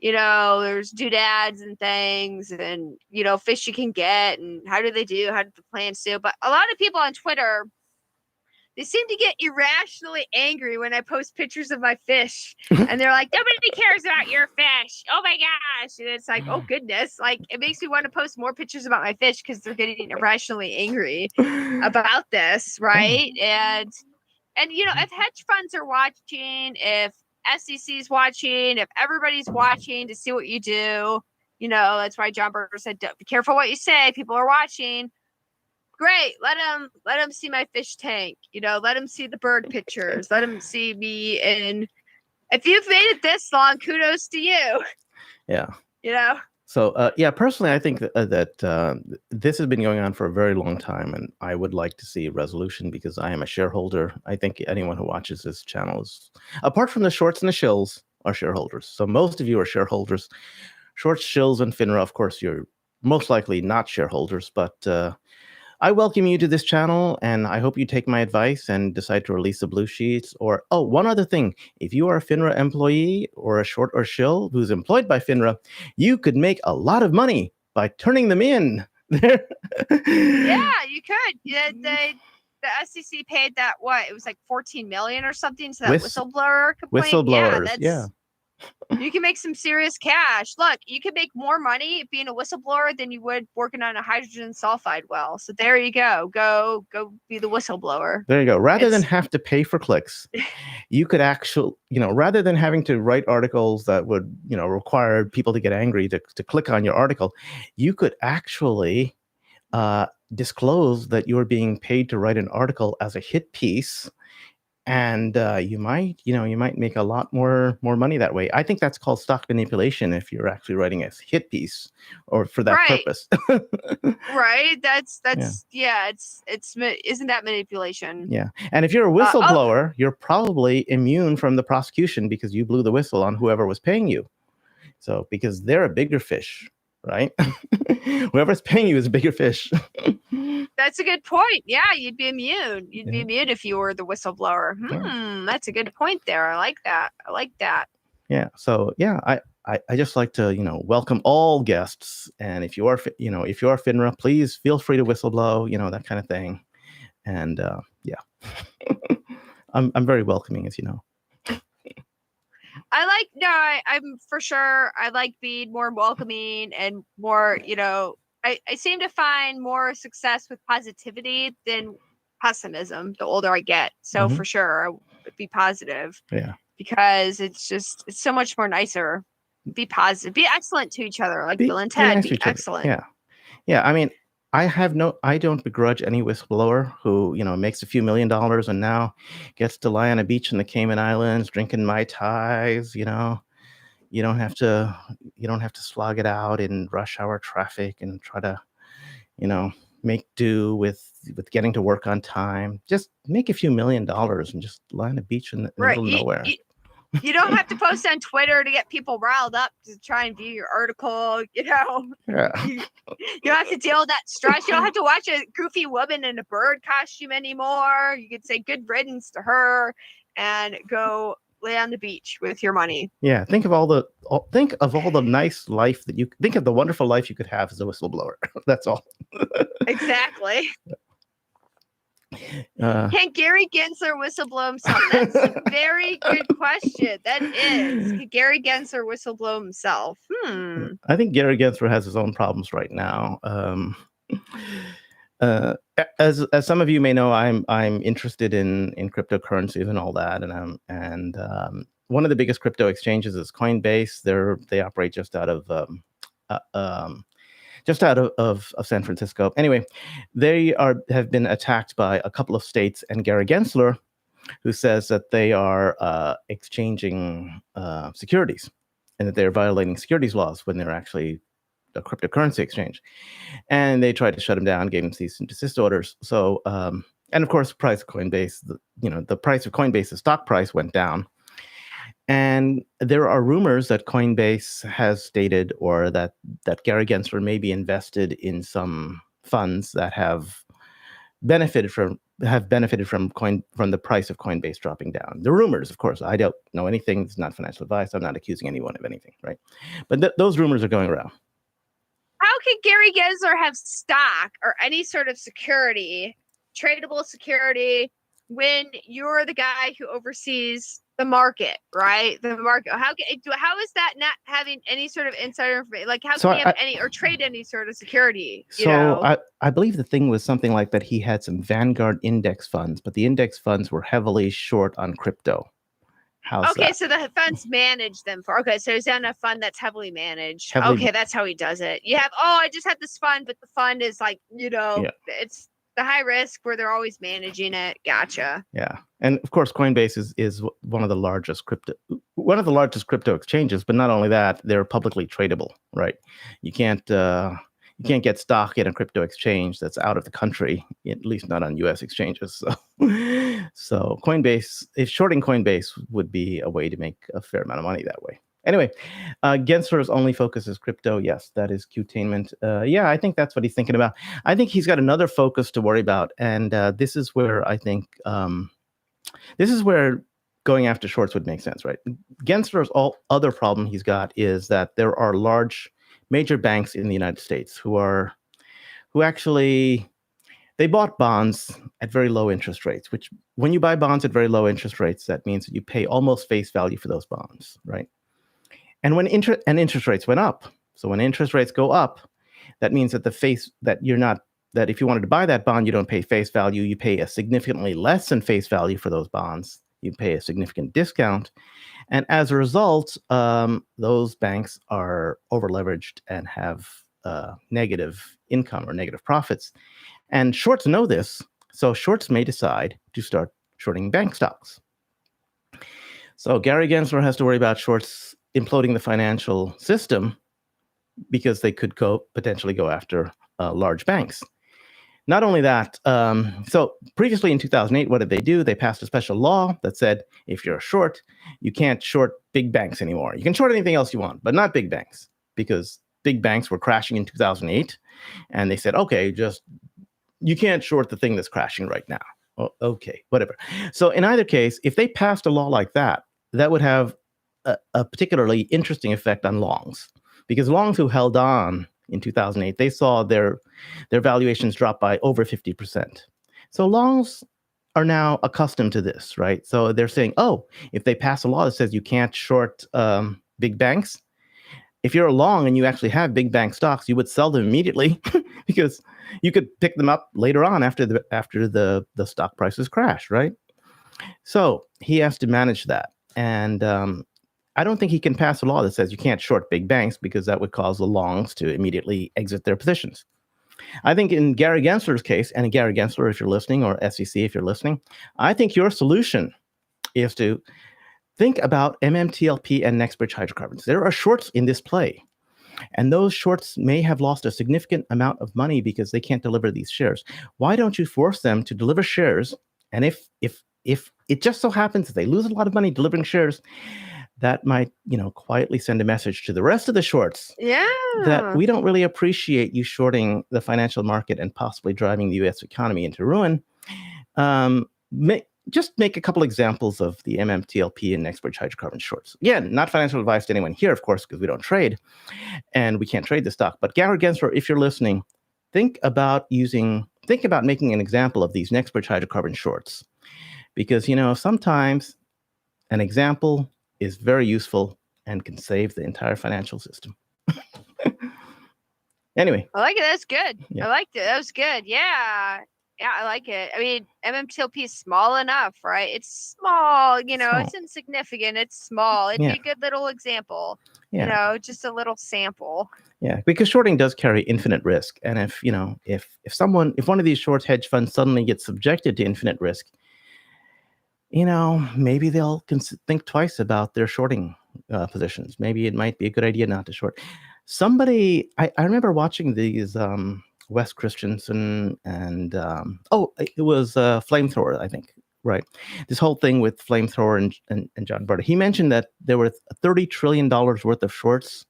there's doodads and things and, fish you can get and how do the plants do. But a lot of people on Twitter, they seem to get irrationally angry when I post pictures of my fish. And they're like, nobody cares about your fish. Oh my gosh. And it's like, oh goodness. Like it makes me want to post more pictures about my fish because they're getting irrationally angry about this. Right. And if hedge funds are watching, if SEC's watching, if everybody's watching to see what you do, You know, that's why John Berger said, be careful what you say. People are watching. Great. Let them see my fish tank. You know, let them see the bird pictures. Let them see me. And if you've made it this long, kudos to you. Yeah. You know? So, yeah, personally, I think that this has been going on for a very long time, and I would like to see a resolution because I am a shareholder. I think anyone who watches this channel is, apart from the shorts and the shills, are shareholders. So most of you are shareholders. Shorts, shills, and FINRA, of course, you're most likely not shareholders, but I welcome you to this channel, and I hope you take my advice and decide to release the blue sheets. Or, oh, one other thing. If you are a FINRA employee or a short or shill who's employed by FINRA, you could make a lot of money by turning them in. Yeah, you could. Yeah, the SEC paid that, what? It was like $14 million or something to that whistleblower complaint. Whistleblowers, yeah. You can make some serious cash. Look, you can make more money being a whistleblower than you would working on a hydrogen sulfide well. So there you go. Go be the whistleblower. There you go. Rather than have to pay for clicks, you could actually, rather than having to write articles that would, require people to get angry to click on your article, you could actually disclose that you're being paid to write an article as a hit piece. And you might make a lot more money that way. I think that's called stock manipulation if you're actually writing a hit piece or for that purpose. Right. That's yeah. It's isn't that manipulation? Yeah. And if you're a whistleblower, you're probably immune from the prosecution because you blew the whistle on whoever was paying you. So because they're a bigger fish, right? Whoever's paying you is a bigger fish. That's a good point. Yeah, you'd be immune. You'd be immune if you were the whistleblower. That's a good point there. I like that. Yeah. So yeah, I just like to welcome all guests, and if you are FINRA, please feel free to whistleblow, that kind of thing, and yeah, I'm very welcoming, as you know. I'm for sure. I like being more welcoming and more, I seem to find more success with positivity than pessimism the older I get. So for sure, I would be positive. Yeah. Because it's so much more nicer. Be positive. Be excellent to each other. Like Bill and Ted. Be excellent. Yeah. Yeah. I mean, I don't begrudge any whistleblower who, makes a few $1 million and now gets to lie on a beach in the Cayman Islands drinking Mai Tais, You don't have to slog it out in rush hour traffic and try to, make do with getting to work on time. Just make a few $1 million and just lie on a beach in the middle of nowhere. You don't have to post on Twitter to get people riled up to try and view your article. Yeah. You don't have to deal with that stress. You don't have to watch a goofy woman in a bird costume anymore. You could say good riddance to her and go lay on the beach with your money. Yeah, think of all the nice life that think of the wonderful life you could have as a whistleblower. That's all. Exactly. Can Gary Gensler whistleblow himself? That's a very good question. That is. Can Gary Gensler whistleblow himself? I think Gary Gensler has his own problems right now. As some of you may know, I'm interested in cryptocurrencies and all that, and one of the biggest crypto exchanges is Coinbase. They operate just out of San Francisco. Anyway, they have been attacked by a couple of states and Gary Gensler, who says that they are exchanging securities and that they're violating securities laws when they're actually a cryptocurrency exchange. And they tried to shut him down, gave him cease and desist orders. So, and of course, the price of Coinbase, the price of Coinbase's stock price went down. And there are rumors that Coinbase has stated, or that Gary Gensler may be invested in some funds that have benefited from the price of Coinbase dropping down. The rumors, of course, I don't know anything. It's not financial advice. I'm not accusing anyone of anything, right? But those rumors are going around. How can Gary Gensler have stock or any sort of security, tradable security, when you're the guy who oversees the market, right? The market. How is that not having any sort of insider information? Like, how can you have any or trade any sort of security? I believe the thing was something like that. He had some Vanguard index funds, but the index funds were heavily short on crypto, How's Okay, that? so the funds manage them for. Okay, so he's on a fund that's heavily managed. Heavily- Okay, that's how he does it. You have, I just had this fund, but the fund is like, it's the high risk where they're always managing it. Gotcha. Yeah, and of course, Coinbase is one of the largest crypto exchanges. But not only that, they're publicly tradable, right? You can't get stock in a crypto exchange that's out of the country, at least not on U.S. exchanges. So Coinbase, if shorting Coinbase would be a way to make a fair amount of money that way. Anyway, Gensler's only focus is crypto. Yes, that is Qtainment. Yeah, I think that's what he's thinking about. I think he's got another focus to worry about, and this is where I think going after shorts would make sense, right? Gensler's other problem he's got is that there are large, major banks in the United States who actually they bought bonds at very low interest rates. Which, when you buy bonds at very low interest rates, that means that you pay almost face value for those bonds, right? And when interest rates went up, so when interest rates go up, that means that that if you wanted to buy that bond, you don't pay face value. You pay a significantly less than face value for those bonds. You pay a significant discount. And as a result, those banks are over-leveraged and have negative income or negative profits. And shorts know this, so shorts may decide to start shorting bank stocks. So Gary Gensler has to worry about shorts imploding the financial system because they could potentially go after large banks. Not only that, so previously in 2008, what did they do? They passed a special law that said if you're a short, you can't short big banks anymore. You can short anything else you want, but not big banks, because big banks were crashing in 2008. And they said, okay, you can't short the thing that's crashing right now. Oh, okay, whatever. So in either case, if they passed a law like that, that would have a particularly interesting effect on longs, because longs who held on in 2008, they saw their valuations drop by over 50%. So longs are now accustomed to this, right? So they're saying, oh, if they pass a law that says you can't short big banks, if you're a long and you actually have big bank stocks, you would sell them immediately because you could pick them up later on after the stock prices crash, right? So he has to manage that. And I don't think he can pass a law that says you can't short big banks, because that would cause the longs to immediately exit their positions. I think in Gary Gensler's case, and Gary Gensler, if you're listening, or SEC, if you're listening, I think your solution is to think about MMTLP and Bridge Hydrocarbons. There are shorts in this play, and those shorts may have lost a significant amount of money because they can't deliver these shares. Why don't you force them to deliver shares? And if it just so happens that they lose a lot of money delivering shares, that might, quietly send a message to the rest of the shorts that we don't really appreciate you shorting the financial market and possibly driving the U.S. economy into ruin. Just make a couple examples of the MMTLP and Bridge Hydrocarbon shorts. Again, not financial advice to anyone here, of course, because we don't trade and we can't trade the stock. But Gary Gensler, if you're listening, think about making an example of these Bridge Hydrocarbon shorts, because sometimes an example is very useful and can save the entire financial system. Anyway. I like it. That's good. Yeah. I liked it. That was good. Yeah. Yeah, I like it. I mean, MMTLP is small enough, right? It's small, it's insignificant. It's small. It'd be a good little example, just a little sample. Yeah, because shorting does carry infinite risk. And if one of these short hedge funds suddenly gets subjected to infinite risk, maybe they'll think twice about their shorting positions. Maybe it might be a good idea not to short. Somebody, I remember watching these Wes Christensen and it was Flamethrower, I think, right? This whole thing with Flamethrower and John Barta. He mentioned that there were $30 trillion worth of shorts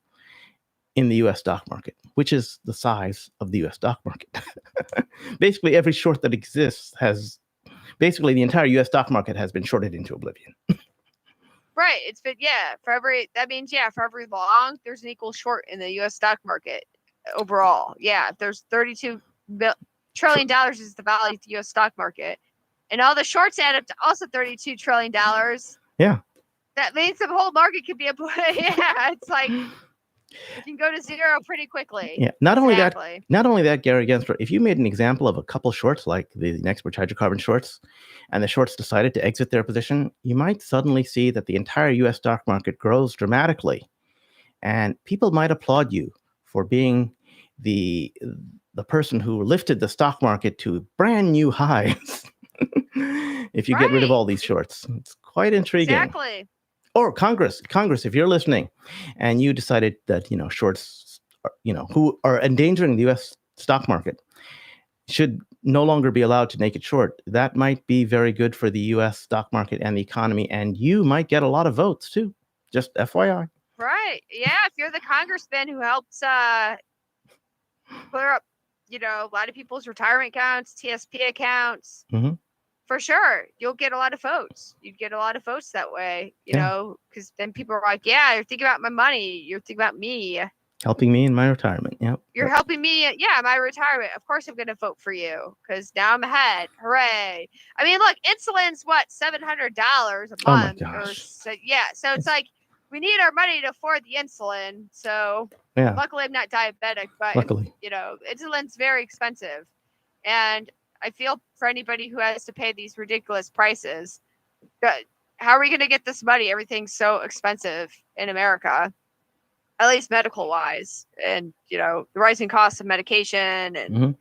in the U.S. stock market, which is the size of the U.S. stock market. Basically, every short that exists basically the entire U.S. stock market has been shorted into oblivion. Right. It's been, for every long, there's an equal short in the U.S. stock market overall. Yeah. There's $32 trillion is the value of the U.S. stock market. And all the shorts add up to also $32 trillion. Yeah. That means the whole market could be it's like, It can go to zero pretty quickly. Yeah. Not only that, Gary Gensler, if you made an example of a couple shorts, like the next Bridge Hydrocarbon shorts, and the shorts decided to exit their position, you might suddenly see that the entire U.S. stock market grows dramatically. And people might applaud you for being the person who lifted the stock market to brand new highs. If you get rid of all these shorts, it's quite intriguing. Exactly. Or Congress, if you're listening, and you decided that shorts, who are endangering the U.S. stock market, should no longer be allowed to make it short. That might be very good for the U.S. stock market and the economy, and you might get a lot of votes too. Just FYI. Right. Yeah. If you're the congressman who helps clear up, a lot of people's retirement accounts, TSP accounts, for sure, you'll get a lot of votes. You'd get a lot of votes that way, because then people are like, yeah, you're thinking about my money. You're thinking about me. Helping me in my retirement. Yep. You're helping me. Yeah, my retirement. Of course, I'm going to vote for you because now I'm ahead. Hooray. I mean, look, insulin's what, $700 a month? Oh my gosh. So it's like we need our money to afford the insulin. So luckily I'm not diabetic, but luckily, insulin's very expensive. And I feel for anybody who has to pay these ridiculous prices. How are we going to get this money? Everything's so expensive in America. At least medical wise, and the rising costs of medication and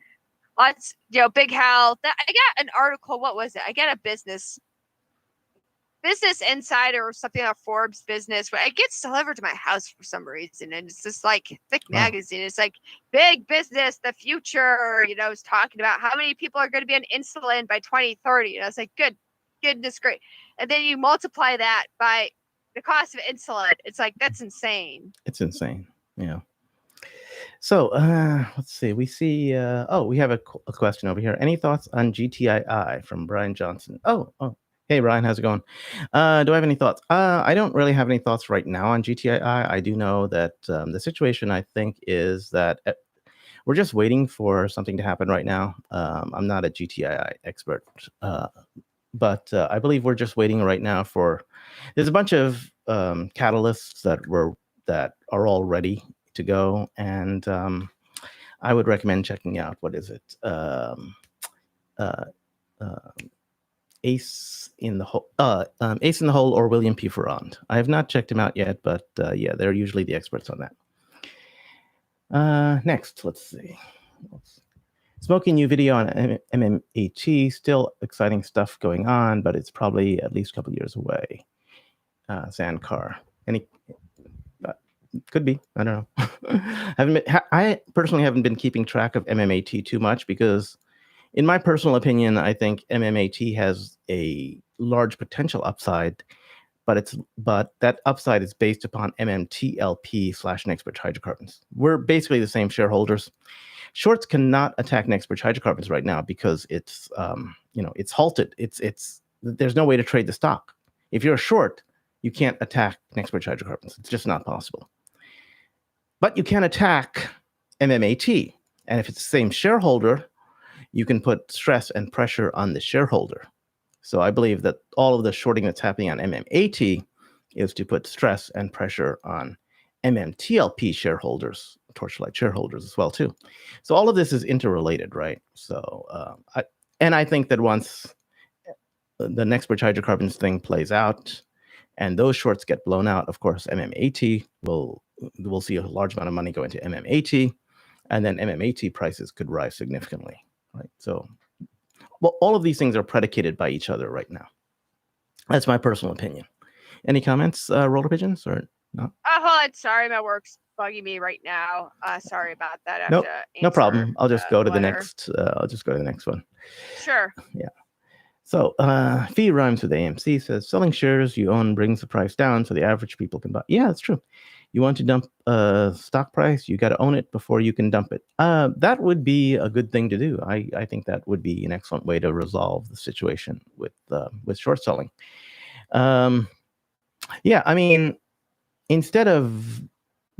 lots, big health. I got an article. What was it? I got a business insider or something on Forbes business, but it gets delivered to my house for some reason, and it's just like thick magazine. It's like big business, the future. It's talking about how many people are going to be on insulin by 2030, and I was like, goodness, great. And then you multiply that by the cost of insulin. It's like, that's insane. It's insane. Yeah. So let's see. We see. We have a question over here. Any thoughts on GTII from Brian Johnson? Oh. Hey, Brian, how's it going? Do I have any thoughts? I don't really have any thoughts right now on GTII. I do know that the situation, I think, is that we're just waiting for something to happen right now. I'm not a GTII expert, but I believe we're just waiting right now for. There's a bunch of catalysts that are all ready to go, and I would recommend checking out. What is it? Ace in the Hole, or William P. Ferrand. I have not checked him out yet, but they're usually the experts on that. Next, let's see. Smoking new video on MMAT. Still exciting stuff going on, but it's probably at least a couple years away. Sandcar. Could be. I don't know. I personally haven't been keeping track of MMAT too much because, in my personal opinion, I think MMAT has a large potential upside, but that upside is based upon MMTLP / Next Bridge Hydrocarbons. We're basically the same shareholders. Shorts cannot attack Next Bridge Hydrocarbons right now because it's it's halted. There's no way to trade the stock. If you're a short, you can't attack Next Bridge Hydrocarbons. It's just not possible. But you can attack MMAT, and if it's the same shareholder, you can put stress and pressure on the shareholder. So I believe that all of the shorting that's happening on MMAT is to put stress and pressure on MMTLP shareholders, Torchlight shareholders as well too. So all of this is interrelated, right? So I think that once the Next Bridge Hydrocarbons thing plays out and those shorts get blown out, of course, MMAT will see a large amount of money go into MMAT, and then MMAT prices could rise significantly, right? So all of these things are predicated by each other right now. That's my personal opinion. Any comments, Roller Pigeons, or not? Hold on. Sorry, my work's bugging me right now. Sorry about that. No problem. I'll just go to the next. I'll just go to the next one. Sure. Yeah. So Fee rhymes with AMC, says selling shares you own brings the price down so the average people can buy. Yeah, that's true. You want to dump stock price, you got to own it before you can dump it. That would be a good thing to do. I think that would be an excellent way to resolve the situation with short selling. Yeah, I mean, instead of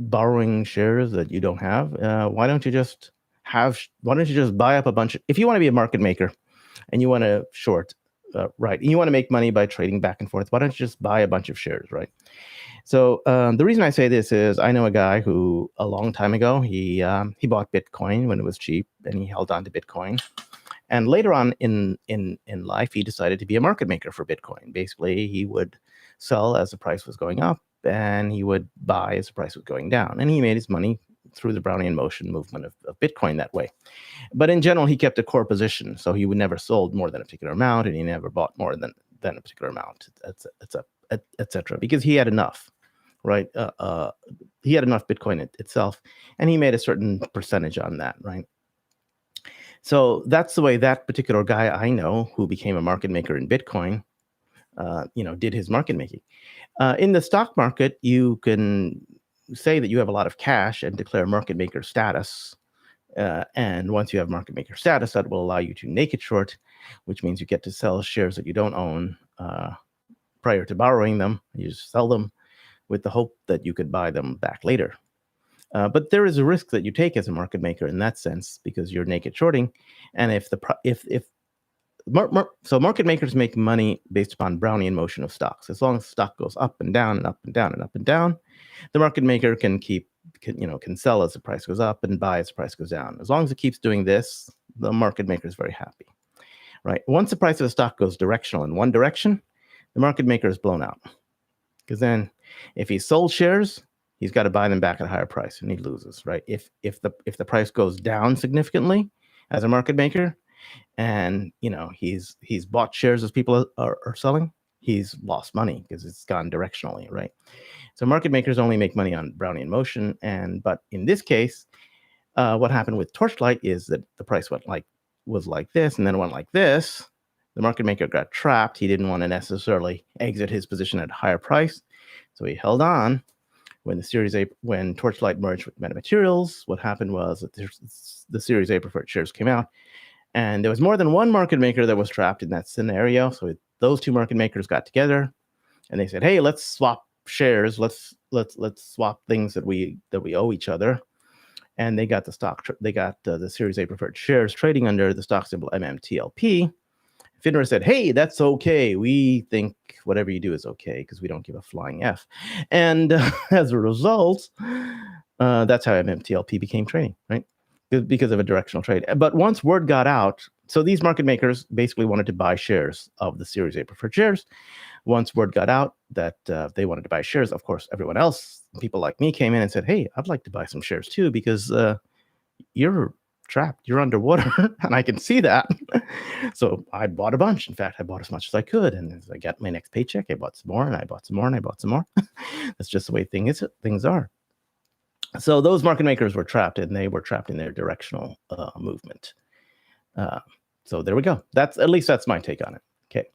borrowing shares that you don't have, why don't you just buy up a bunch of, if you want to be a market maker and you want to short, right, and you want to make money by trading back and forth, why don't you just buy a bunch of shares, right? So the reason I say this is I know a guy who a long time ago he bought Bitcoin when it was cheap, and he held on to Bitcoin. And later on in life, he decided to be a market maker for Bitcoin. Basically, he would sell as the price was going up, and he would buy as the price was going down. And he made his money through the Brownian motion movement of Bitcoin that way. But in general, he kept a core position, so he would never sold more than a particular amount, and he never bought more than a particular amount, etc. Because he had enough, right? He had enough Bitcoin itself, and he made a certain percentage on that, right? So that's the way that particular guy I know, who became a market maker in Bitcoin, did his market making. In the stock market, you can say that you have a lot of cash and declare market maker status. And once you have market maker status, that will allow you to naked short, which means you get to sell shares that you don't own prior to borrowing them. You just sell them with the hope that you could buy them back later. But there is a risk that you take as a market maker in that sense, because you're naked shorting. And so market makers make money based upon Brownian motion of stocks. As long as the stock goes up and down and up and down and up and down, the market maker can sell as the price goes up and buy as the price goes down. As long as it keeps doing this, the market maker is very happy, right? Once the price of the stock goes directional in one direction, the market maker is blown out, because then if he sold shares, he's got to buy them back at a higher price, and he loses, right? If the price goes down significantly as a market maker, and he's bought shares as people are selling, he's lost money because it's gone directionally, right? So market makers only make money on Brownian motion, but in this case, what happened with Torchlight is that the price was like this, and then went like this. The market maker got trapped. He didn't want to necessarily exit his position at a higher price, so he held on. When Torchlight merged with MetaMaterials, what happened was that the Series A preferred shares came out, and there was more than one market maker that was trapped in that scenario. So those two market makers got together, and they said, "Hey, let's swap shares. Let's swap things that we owe each other." And they got the Series A preferred shares trading under the stock symbol MMTLP. FINRA said, "Hey, that's okay. We think whatever you do is okay because we don't give a flying F." And as a result, that's how MMTLP became trading, right? Because of a directional trade. But once word got out, so these market makers basically wanted to buy shares of the Series A preferred shares. Once word got out that they wanted to buy shares, of course, everyone else, people like me, came in and said, "Hey, I'd like to buy some shares too, because you're trapped, you're underwater, and I can see that." So I bought a bunch. In fact, I bought as much as I could, and as I got my next paycheck, I bought some more, and I bought some more, and I bought some more. That's just the way things are. So those market makers were trapped, and they were trapped in their directional movement. So there we go. That's my take on it. Okay.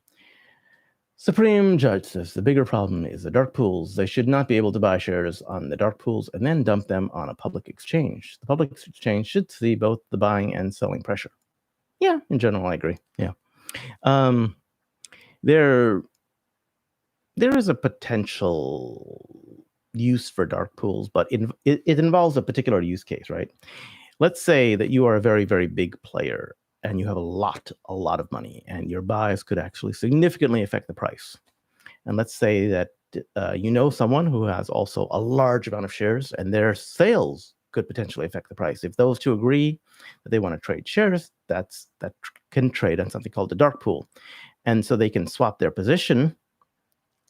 Supreme Judge says the bigger problem is the dark pools. They should not be able to buy shares on the dark pools and then dump them on a public exchange. The public exchange should see both the buying and selling pressure. Yeah, in general, I agree. Yeah. There is a potential use for dark pools, but it involves a particular use case, right? Let's say that you are a very, very big player and you have a lot of money, and your buys could actually significantly affect the price. And let's say that someone who has also a large amount of shares, and their sales could potentially affect the price. If those two agree that they want to trade shares, that can trade on something called the dark pool. And so they can swap their position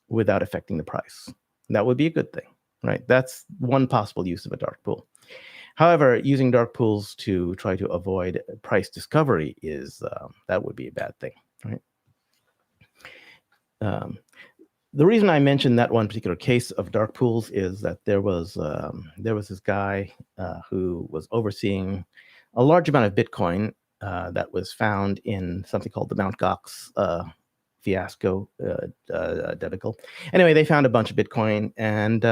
without affecting the price. That would be a good thing, right? That's one possible use of a dark pool. However, using dark pools to try to avoid price discovery that would be a bad thing, right? The reason I mentioned that one particular case of dark pools is that there was this guy who was overseeing a large amount of Bitcoin that was found in something called the Mt. Gox fiasco debacle. Anyway, they found a bunch of Bitcoin, and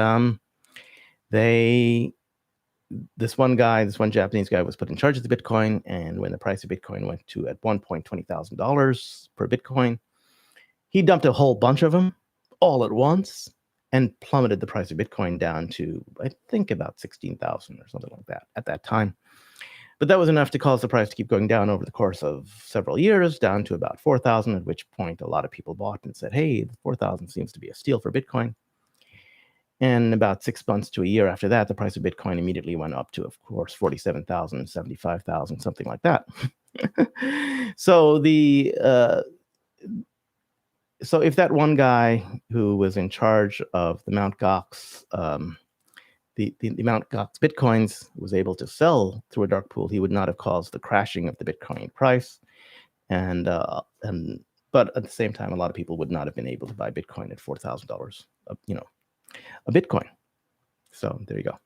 this one Japanese guy was put in charge of the Bitcoin, and when the price of Bitcoin went to at one point $20,000 per Bitcoin, he dumped a whole bunch of them all at once and plummeted the price of Bitcoin down to, I think, about 16,000 or something like that at that time. But that was enough to cause the price to keep going down over the course of several years, down to about 4,000, at which point a lot of people bought and said, "Hey, 4,000 seems to be a steal for Bitcoin." And about 6 months to a year after that, the price of Bitcoin immediately went up to, of course, 47,000, 75,000, something like that. So so if that one guy who was in charge of the Mt. Gox, the Mt. Gox Bitcoins was able to sell through a dark pool, he would not have caused the crashing of the Bitcoin price. But at the same time, a lot of people would not have been able to buy Bitcoin at $4,000, a Bitcoin. So there you go.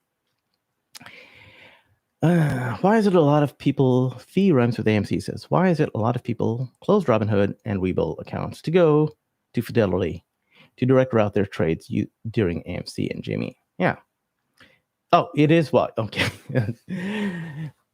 Why is it a lot of people, fee rhymes with AMC says, why is it a lot of people close Robinhood and Webull accounts to go to Fidelity to direct route their trades during AMC and GME? Yeah. Oh, it is what? Okay.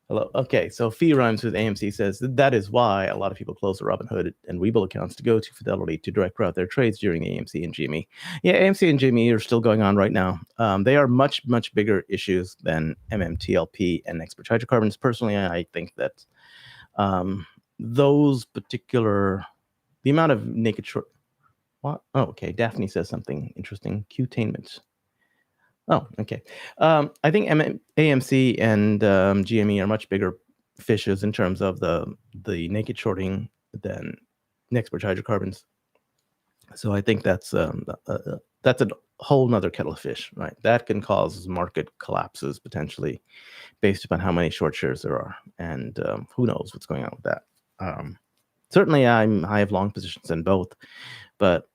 Hello. Okay, so fee rhymes with AMC says that is why a lot of people close their Robinhood and Webull accounts to go to Fidelity to direct route their trades during the AMC and GME. Yeah, AMC and GME are still going on right now. They are much, much bigger issues than MMTLP and Bridge Hydrocarbons. Personally, I think that those particular, the amount of naked short. What? Oh, okay. Daphne says something interesting. Cutainment. Oh, okay. I think AMC and GME are much bigger fishes in terms of the naked shorting than Bridge Hydrocarbons. So I think that's a whole nother kettle of fish, right? That can cause market collapses potentially based upon how many short shares there are, and who knows what's going on with that. Certainly, I have long positions in both, but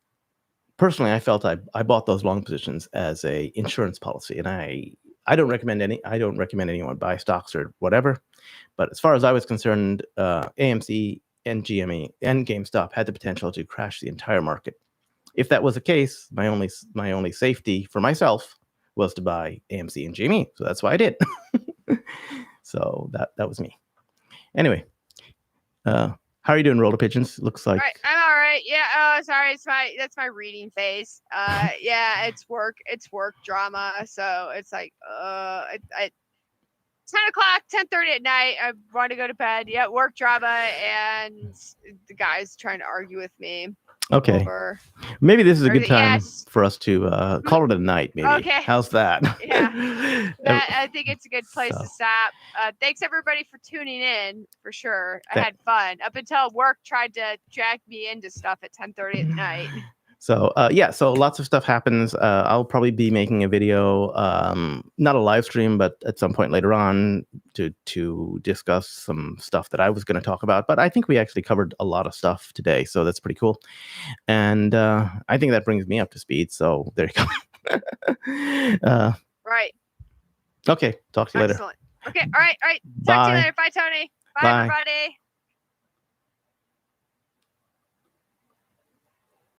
personally, I felt I bought those long positions as a insurance policy, and I don't recommend anyone buy stocks or whatever. But as far as I was concerned, AMC and GME and GameStop had the potential to crash the entire market. If that was the case, my only safety for myself was to buy AMC and GME, so that's why I did. So that was me. Anyway. How are you doing, Roller Pigeons? Looks like I'm all right. Yeah. Oh, sorry. That's my reading phase. Yeah, it's work drama. So it's like, 10:00, 10:30 at night. I want to go to bed. Yeah, work drama, and the guy's trying to argue with me. Okay. Maybe this is a good time for us to call it a night. Maybe. Okay. How's that? Yeah. I think it's a good place to stop. Thanks everybody for tuning in. For sure, I had fun up until work tried to drag me into stuff at 10:30 at night. So so lots of stuff happens. I'll probably be making a video, not a live stream, but at some point later on to discuss some stuff that I was going to talk about. But I think we actually covered a lot of stuff today, so that's pretty cool. And I think that brings me up to speed. So there you go. Right. Okay. Talk to you later. Excellent. Okay. All right. Talk to you later. Bye, Tony. Bye. Everybody.